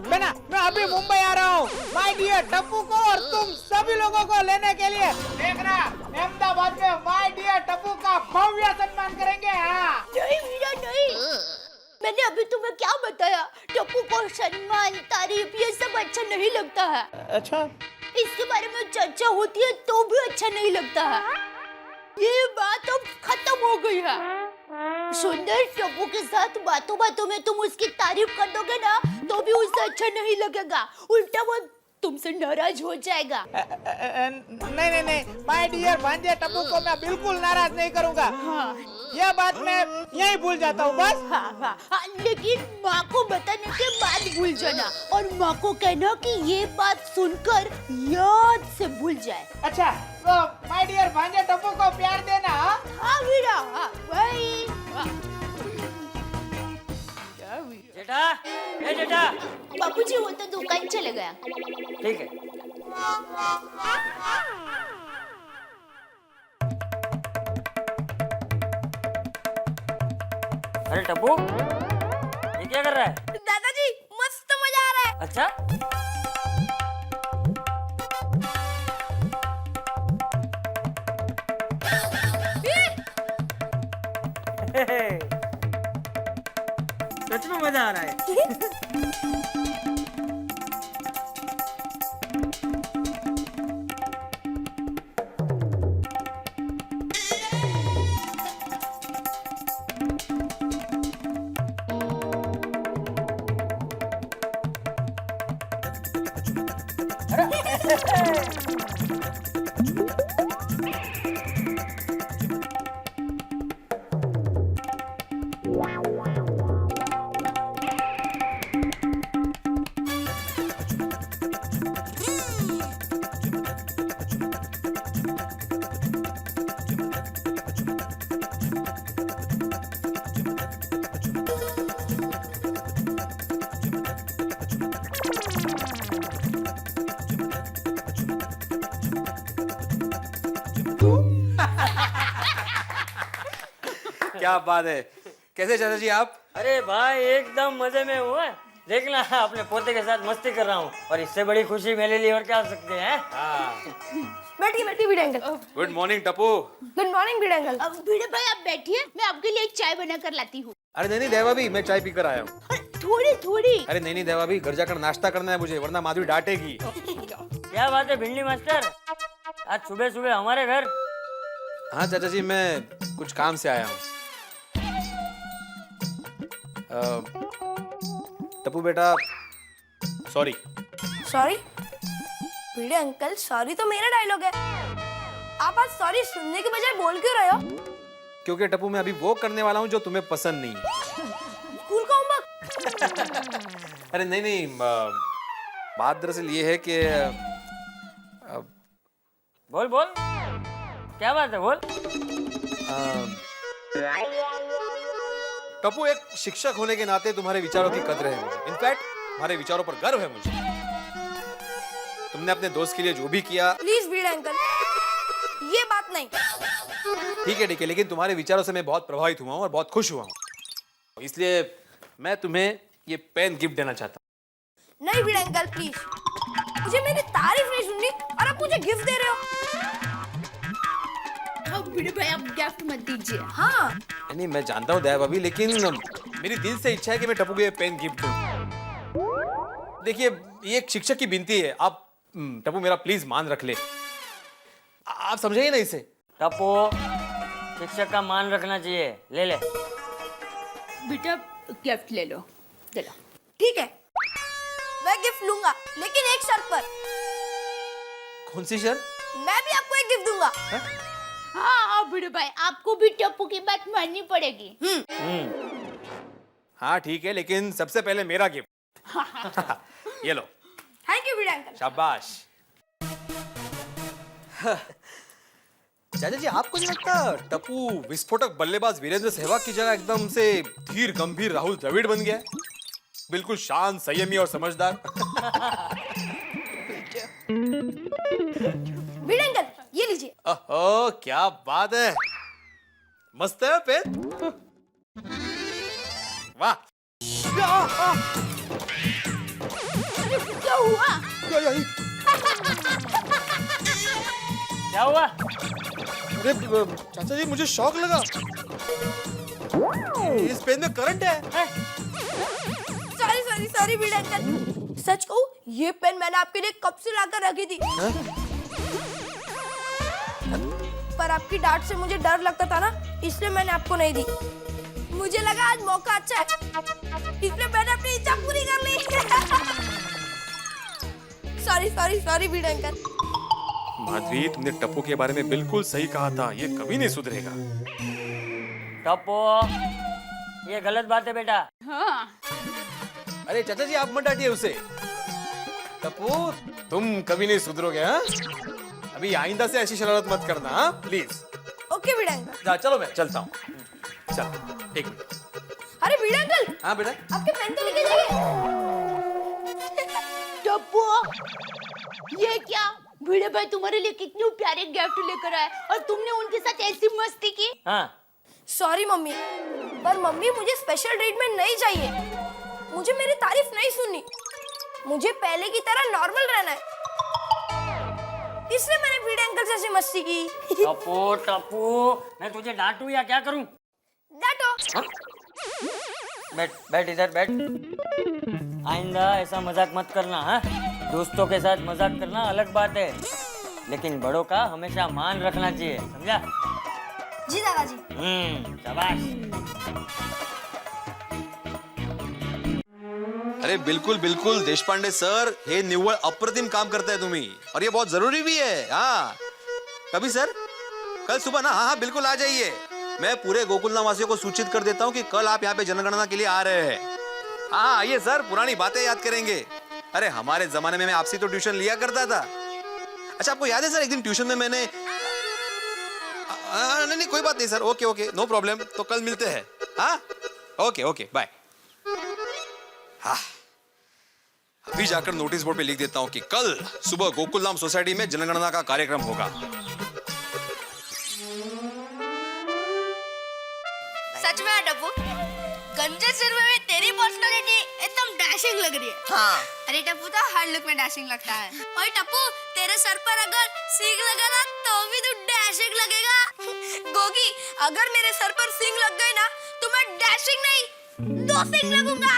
बेना, मैं अभी मुंबई आ रहा हूँ माय डियर टप्पू को और तुम सभी लोगों को लेने के लिए। देखना, अहमदाबाद में माय डियर टप्पू का भव्य सम्मान करेंगे। हाँ। नहीं वीरा नहीं, मैंने अभी तुम्हें क्या बताया? टप्पू को सम्मान तारीफ ये सब अच्छा नहीं लगता है। अच्छा, इसके बारे में चर्चा होती है तो भी अच्छा नहीं लगता है। ये बात अब खत्म हो गई है। सुंदर टप्पू के साथ बातों बातों में तुम उसकी तारीफ कर दोगे ना तो भी उसे अच्छा नहीं लगेगा, उल्टा वो तुमसे नाराज हो जाएगा। नहीं नहीं नहीं, माय डियर भांजे टप्पू को मैं बिल्कुल नाराज नहीं करूंगा। हाँ। यह बात मैं यही भूल जाता हूँ बस। हाँ, लेकिन माँ को बताने के बाद भूल जाना और माँ को कहना कि ये बात सुनकर याद से भूल जाए। अच्छा, तो माय डियर भांजे टप्पू को प्यार देना। हाँ वीरा, हाँ भाई। जेठा, ए जेठा। बापूजी वो तो दुकान चले गया। ठीक है। अरे टप्पू, ये क्या कर रहा है? दादाजी मस्त मजा आ रहा है। अच्छा, सच में मजा आ रहा है। क्या बात है, कैसे चाचा जी आप? अरे भाई एकदम मजे में हुआ। देखना, अपने पोते के साथ मस्ती कर रहा हूँ और इससे बड़ी खुशी मेरे लिए और क्या हो सकती है? बैठिए बैठिए Bhide uncle. Good morning Tappu. Good morning Bhide uncle. अब भिड़े भाई आप बैठिए, मैं आपके लिए एक चाय बना कर लाती हूँ। अरे नहीं नहीं देवा भी, मैं चाय पीकर आया हूँ। थोड़ी थोड़ी। अरे नहीं नहीं देवा भी, घर जाकर नाश्ता करना है मुझे, वरना माधुरी डांटेगी। क्या बात है भिंडी मास्टर, आज सुबह सुबह हमारे घर? हाँ चाचा जी, मैं कुछ काम से आया हूँ। टप्पू बेटा, सॉरी। सॉरी? भिड़े अंकल, सॉरी तो मेरा डायलॉग है। आप आज सॉरी सुनने के बजाय बोल क्यों रहे हो? क्योंकि टप्पू मैं अभी वो करने वाला हूँ जो तुम्हें पसंद नहीं है। स्कूल का होमवर्क? अरे नहीं नहीं, बात दरअसल ये है कि बोल बोल, क्या बात है बोल। टप्पू, एक शिक्षक होने के नाते तुम्हारे विचारों की कदर है मुझे। इनफैक्ट तुम्हारे विचारों पर गर्व है मुझे। तुमने अपने दोस्त के लिए जो भी किया। प्लीज भिड़े अंकल, ये बात नहीं। ठीक है, लेकिन तुम्हारे विचारों से मैं बहुत प्रभावित हुआ हूँ और बहुत खुश हुआ हूँ, इसलिए मैं तुम्हें ये पेन गिफ्ट देना चाहता हूँ। नहीं भिड़े अंकल प्लीज, मुझे मेरी तारीफ नहीं सुननी और आप मुझे गिफ्ट दे रहे हो। अब भिड़े भाई आप गिफ्ट मत दीजिए। हाँ नहीं, मैं जानता हूँ दया भाभी, लेकिन मेरी दिल से इच्छा है कि मैं टप्पू को ये पेन गिफ्ट दूं। देखिए, ये एक शिक्षक की विनती है, आप टप्पू मेरा प्लीज मान रख ले। आप समझेंगे ना इसे? टप्पू, शिक्षक का मान रखना चाहिए। ले ले बेटा, गिफ्ट ले लो, दे लो। ठीक है, मैं गिफ्ट लूंगा, लेकिन एक शर्त पर। कौन सी शर्त? मैं भी आपको एक गिफ्ट दूंगा। हाँ भिड़े भाई, आपको भी टप्पू की बात माननी पड़ेगी। हाँ ठीक है, लेकिन सबसे पहले मेरा गिफ्ट। ये लो। Thank you Bhide uncle. शाबाश। चाचा जी, आपको नहीं लगता टप्पू विस्फोटक बल्लेबाज वीरेंद्र सहवाग की जगह एकदम से धीर गंभीर राहुल द्रविड़ बन गया है? बिल्कुल शांत, संयमी और समझदार। भिड़े अंकल, ये लीजिए। ओहो, क्या बात है, मस्त है पेन। वाह। क्या हुआ? क्या हुआ? अरे चाचा जी, मुझे शॉक लगा। इस पेन में करंट है। सॉरी भिड़े अंकल। सच कहूं, ये पेन मैंने आपके लिए कब से लाकर रखी थी। पर आपकी डांट से मुझे डर लगता था ना, इसलिए मैंने आपको नहीं दी। मुझे लगा आज मौका अच्छा है, इसलिए मैंने अपनी इच्छा पूरी कर ली। सॉरी भिड़े अंकल। माधवी, तुमने टप्पू के बारे में बिल्कुल सही कहा था, ये कभी नहीं सुधरेगा। टप्पू, ये गलत बात है बेटा। हाँ। अरे चाचा जी, आप मत डांटिए उसे। टप्पू, तुम कभी नहीं सुधरोगे। हाँ, अभी आइंदा से ऐसी शरारत मत करना। हाँ प्लीज। Okay Bhide uncle. जा, चलो मैं चलता हूँ। चल, एक मिनट। अरे भिड़े अंकल। हाँ बेटा। आपके पेन तो लेके जाइए। टप्पू, ये क्या? भिड़े भाई तुम्हारे लिए कितनी प्यारे गिफ्ट लेकर आए और तुमने उनके साथ ऐसी मस्ती की। हाँ। सॉरी मम्मी, पर मम्मी मुझे स्पेशल ट्रीटमेंट नहीं चाहिए। मुझे मेरी तारीफ नहीं सुननी, मुझे पहले की तरह नॉर्मल रहना है, इसलिए मैंने भिड़े अंकल से ऐसी मस्ती की। टप्पू, मैं तुझे डांटूं या क्या करूं? डांटो। बैठ इधर बैठ। आइंदा ऐसा मजाक मत करना। हाँ, दोस्तों के साथ मजाक करना अलग बात है, लेकिन बड़ों का हमेशा मान रखना चाहिए, समझा? जी दादाजी। शाबाश। अरे बिल्कुल बिल्कुल देशपांडे सर, हे निव्वळ अप्रतिम काम करताय तुम्ही, और ये बहुत जरूरी भी है। हाँ, कभी सर? कल सुबह ना? हाँ बिल्कुल आ जाइए। मैं पूरे गोकुलधाम वासियों को सूचित कर देता हूँ कि कल आप यहाँ पे जनगणना के लिए आ रहे हैं। हाँ आइए सर, पुरानी बातें याद करेंगे। अरे हमारे जमाने में मैं आपसे तो ट्यूशन लिया करता था। अच्छा, आपको याद है सर, एक दिन ट्यूशन में मैंने नहीं कोई बात नहीं सर, ओके नो प्रॉब्लम, तो कल मिलते हैं। हाँ ओके बाय। हाँ, अभी जाकर नोटिस बोर्ड पे लिख देता हूँ कि कल सुबह गोकुलधाम सोसाइटी में जनगणना का कार्यक्रम होगा। सच में टप्पू, गंजे सिर में तेरी पर्सनालिटी एकदम डैशिंग लग रही है। हाँ। अरे टप्पू तो हर लुक में डैशिंग लगता है। और टप्पू, तेरे सर पर अगर सींग लगा ना तो भी तू डैशिंग लगेगा। गोगी, अगर मेरे सर पर सींग लग गए ना तो मैं डैशिंग नहीं, दो सींग लगूंगा।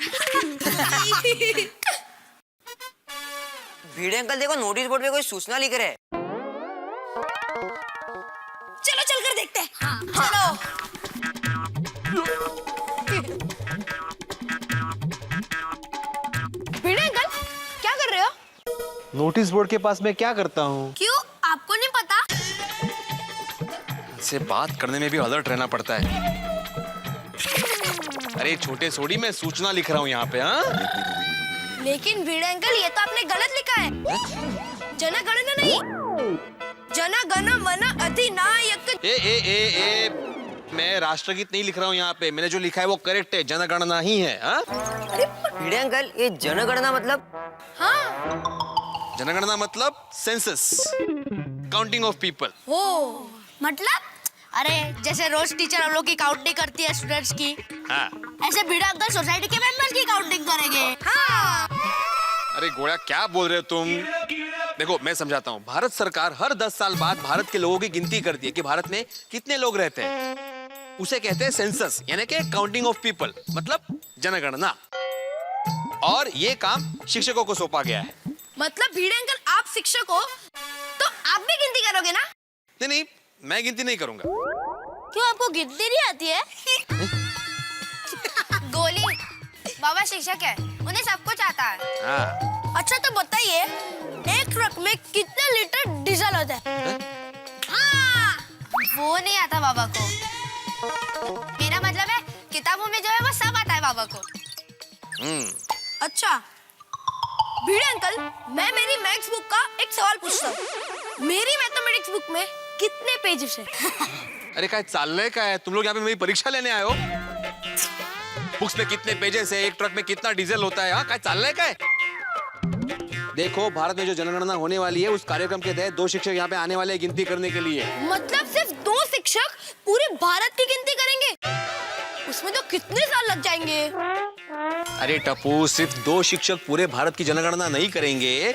भिड़े अंकल देखो, नोटिस बोर्ड पे कोई सूचना लिख रहे हैं। चलो चलकर देखते हैं। हाँ। चलो। भिड़े अंकल, क्या कर रहे हो? नोटिस बोर्ड के पास मैं क्या करता हूँ? क्यों, आपको नहीं पता? से बात करने में भी अलर्ट रहना पड़ता है। अरे छोटे सोडी, मैं सूचना लिख रहा हूँ यहाँ पे। हाँ, लेकिन भिड़े अंकल, ये तो आपने गलत लिखा है। जनगणना नहीं, जनगण मन अधिनायक। ए मैं राष्ट्रगीत नहीं लिख रहा हूँ यहाँ पे, मैंने जो लिखा है वो करेक्ट है, जनगणना ही है। हाँ? भिड़े अंकल, ये जनगणना मतलब? हाँ। जनगणना मतलब सेंसस, काउंटिंग ऑफ पीपल। हो मतलब? अरे जैसे रोज टीचर हम लोग की काउंटिंग करती है स्टूडेंट्स की, हाँ। ऐसे भिड़ा अंकल सोसाइटी के मेंबर्स की काउंटिंग करेंगे। हाँ। अरे गोया क्या बोल रहे हो तुम? देखो मैं समझाता हूँ। भारत सरकार हर 10 साल बाद भारत के लोगों की गिनती करती है कि भारत में कितने लोग रहते हैं। उसे कहते हैं सेंसस, यानी कि काउंटिंग ऑफ पीपल, मतलब जनगणना। और ये काम शिक्षकों को सौंपा गया है। मतलब भिड़े अंकल आप शिक्षक हो तो आप भी गिनती करोगे ना? नहीं, मैं गिनती नहीं करूंगा। क्यों, आपको गिनती नहीं आती है? गोली बाबा शिक्षक है, उन्हें सब कुछ आता है। हाँ। अच्छा तो बताइए, एक ट्रक में कितने लीटर डीजल होता है? हाँ, वो नहीं आता बाबा को। मेरा मतलब है किताबों में जो है वो सब आता है बाबा को। अच्छा भिड़े अंकल, मैं मेरी मैथ्स बुक का एक सवाल पूछता हूँ। मेरी मैथमेटिक्स बुक में कितने पेजेस है? अरे क्या चालने का है? तुम लोग यहाँ पे मेरी परीक्षा लेने आए हो? बुक्स में कितने पेजेस है, एक ट्रक में कितना डीजल होता है? हाँ, क्या चालने का है? देखो, भारत में जो जनगणना होने वाली है उस कार्यक्रम के तहत 2 शिक्षक यहाँ पे आने वाले हैं गिनती करने के लिए। मतलब सिर्फ 2 शिक्षक पूरे भारत की गिनती करेंगे? उसमें तो कितने साल लग जाएंगे? अरे टप्पू, सिर्फ 2 शिक्षक पूरे भारत की जनगणना नहीं करेंगे।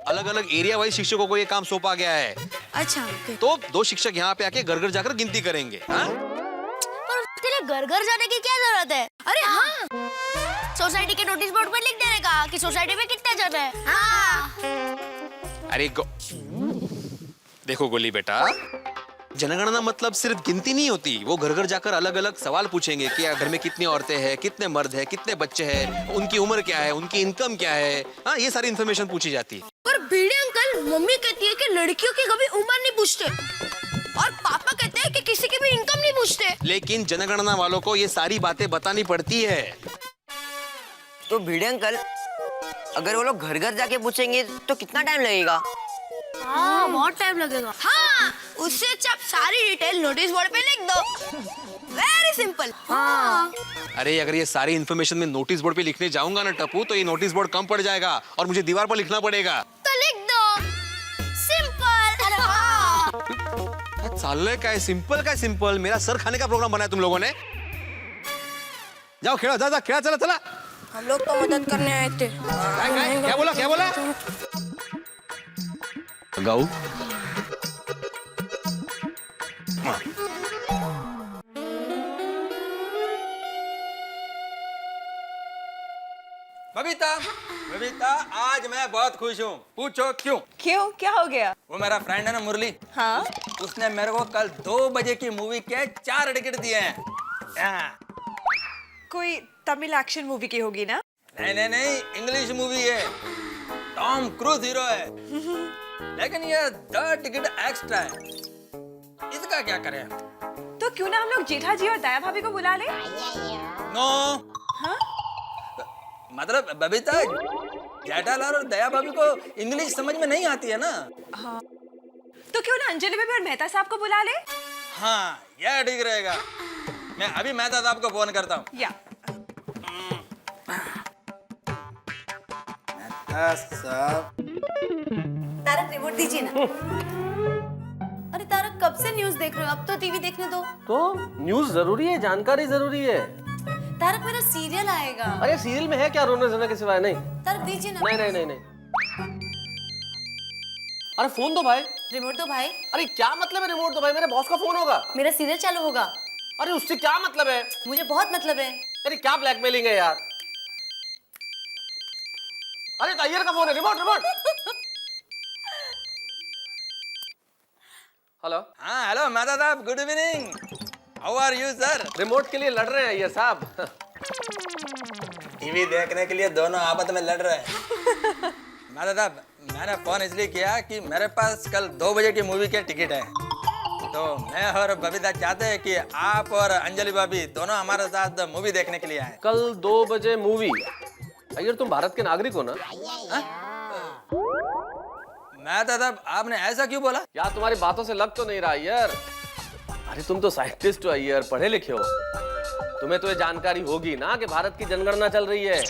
अलग अलग एरिया वाइज शिक्षकों को ये काम सौंपा गया है। अच्छा, तो 2 शिक्षक यहाँ पे आके घर घर जाकर गिनती करेंगे। हाँ? पर उसके लिए घर घर जाने की क्या जरूरत है? अरे हाँ, सोसाइटी के नोटिस बोर्ड पर लिख देने का कि सोसाइटी में कितने जन है। हाँ। अरे देखो गोली बेटा, जनगणना मतलब सिर्फ गिनती नहीं होती। वो घर घर जाकर अलग अलग सवाल पूछेंगे कि घर में कितनी औरतें हैं, कितने मर्द हैं, कितने बच्चे हैं, उनकी उम्र क्या है, उनकी इनकम क्या है। हाँ, ये सारी इन्फॉर्मेशन पूछी जाती है। पर भिड़े अंकल, मम्मी कहती है कि लड़कियों की कभी उम्र नहीं पूछते और पापा कहते हैं कि किसी की भी इनकम नहीं पूछते। लेकिन जनगणना वालों को ये सारी बातें बतानी पड़ती है। तो भिड़े अंकल, अगर वो लोग घर घर जाके पूछेंगे तो कितना टाइम लगेगा? हाँ, बहुत टाइम लगेगा। हाँ, उससे अच्छा आप सारी डिटेल नोटिस बोर्ड पे लिख दो। Very simple. हाँ। अरे अगर ये सारी इन्फॉर्मेशन में नोटिस बोर्ड पे लिखने जाऊंगा ना टप्पू, तो ये नोटिस बोर्ड कम पड़ जाएगा और मुझे दीवार पर लिखना पड़ेगा। तो लिख दो, सिंपल। अरे हाँ। साले का है सिंपल का है सिंपल। मेरा सर खाने का प्रोग्राम बनाया तुम लोगों ने। जाओ खेलो, जा खेला, चला चला। हम लोग तो मदद करने आए थे। क्या बोला, क्या बोला? गाऊ बबीता, बबीता, आज मैं बहुत खुश हूँ। पूछो क्यों? क्यों, क्या हो गया? वो मेरा फ्रेंड है ना मुरली, हाँ, उसने मेरे को कल 2 बजे की मूवी के 4 टिकट दिए हैं। कोई तमिल एक्शन मूवी की होगी ना? नहीं, इंग्लिश मूवी है। टॉम क्रूज हीरो है, लेकिन ये 2 टिकट एक्स्ट्रा है। इसका क्या करें? तो क्यों ना हम लोग जेठा जी और दया भाभी को बुला ले? नो। हाँ? मतलब बबीता, जेठालाल और दया भाभी को इंग्लिश समझ में नहीं आती है ना। हाँ, तो क्यों ना अंजलि भाभी और मेहता साहब को बुला ले? हाँ, यह ठीक रहेगा। मैं अभी मेहता साहब को फोन करता हूँ। या तारक रिमोट दीजिए ना। अरे तारक, कब से न्यूज़ देख रहे हो? अब तो टीवी देखने दो। तो न्यूज़ जरूरी है, जानकारी जरूरी है। तारक, मेरा सीरियल आएगा। अरे सीरियल में है क्या रोने धोने के सिवाय? नहीं तारक दीजिए ना। नहीं। अरे फोन दो भाई। रिमोट दो भाई। अरे क्या मतलब है रिमोट दो भाई? मेरे बॉस का फोन होगा। मेरा सीरियल चालू होगा। अरे उससे क्या मतलब है? मुझे बहुत मतलब है। अरे क्या ब्लैकमेलिंग है यार? अरे तैयार का फोन है, रिमोट। हेलो। हाँ, हेलो मेहता साहब, good evening. How are you sir? Remote के लिए लड़ रहे हैं ये साहब। टीवी देखने के लिए दोनों आपस में लड़ रहे हैं। मेहता साहब, मैंने फोन इसलिए किया कि मेरे पास कल 2 बजे की मूवी के टिकट है। तो मैं और बबीता चाहते हैं कि आप और अंजलि भाभी दोनों हमारे साथ मूवी देखने के लिए आए। कल 2 बजे मूवी? अगर तुम भारत के नागरिक हो ना? मेहता साहब, आपने ऐसा क्यों बोला? यार तुम्हारी बातों से लग तो नहीं रहा यार। अरे तुम तो साइंटिस्ट हो यार, पढ़े लिखे हो, तुम्हें तो ये जानकारी होगी ना कि भारत की जनगणना चल रही है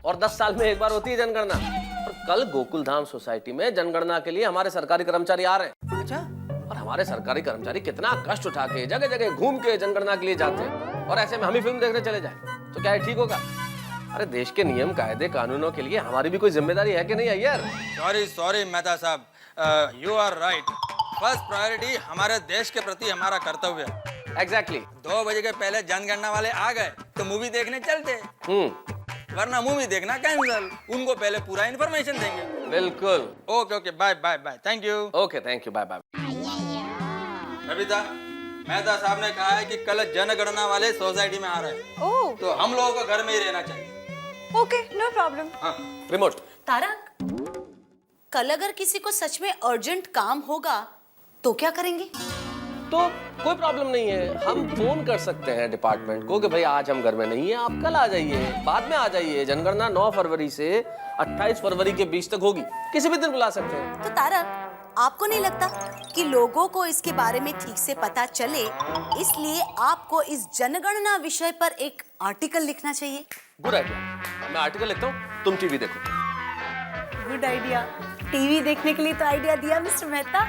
और 10 साल में एक बार होती है जनगणना। और कल गोकुल धाम सोसाइटी में जनगणना के लिए हमारे सरकारी कर्मचारी आ रहे हैं। अच्छा। और हमारे सरकारी कर्मचारी कितना कष्ट उठा के जगह जगह घूम के जनगणना के लिए जाते हैं, और ऐसे में हम ही फिल्म देखने चले जाए तो क्या है, ठीक होगा? अरे देश के नियम कायदे कानूनों के लिए हमारी भी कोई जिम्मेदारी है कि नहीं अय्यर? सॉरी मेहता साहब, you are right. First priority हमारे देश के प्रति हमारा कर्तव्य। एग्जैक्टली। 2 बजे के पहले जनगणना वाले आ गए तो मूवी देखने चलते, वरना मूवी देखना कैंसिल। उनको पहले पूरा इन्फॉर्मेशन देंगे। बिल्कुल। Okay okay, bye bye bye, thank you. Okay thank you, bye bye. Babita, Mehta साहब ने कहा है कि कल जनगणना वाले सोसाइटी में आ रहे हैं। ओह, तो हम लोगों को घर में ही रहना चाहिए। Okay, no problem. हाँ। रिमोट। तारक, कल अगर किसी को सच में अर्जेंट काम होगा तो क्या करेंगे? तो कोई प्रॉब्लम नहीं है, हम फोन कर सकते हैं डिपार्टमेंट को कि भाई आज हम घर में नहीं है, आप कल आ जाइए, बाद में आ जाइए। जनगणना 9 फरवरी से 28 फरवरी के बीच तक होगी, किसी भी दिन बुला सकते हैं। तो तारक, आपको नहीं लगता कि लोगों को इसके बारे में ठीक से पता चले, इसलिए आपको इस जनगणना विषय पर एक आर्टिकल लिखना चाहिए? गुड आइडिया, मैं आर्टिकल लिखता हूँ, तुम टीवी देखो। Good idea. टीवी देखने के लिए तो आइडिया दिया मिस्टर मेहता।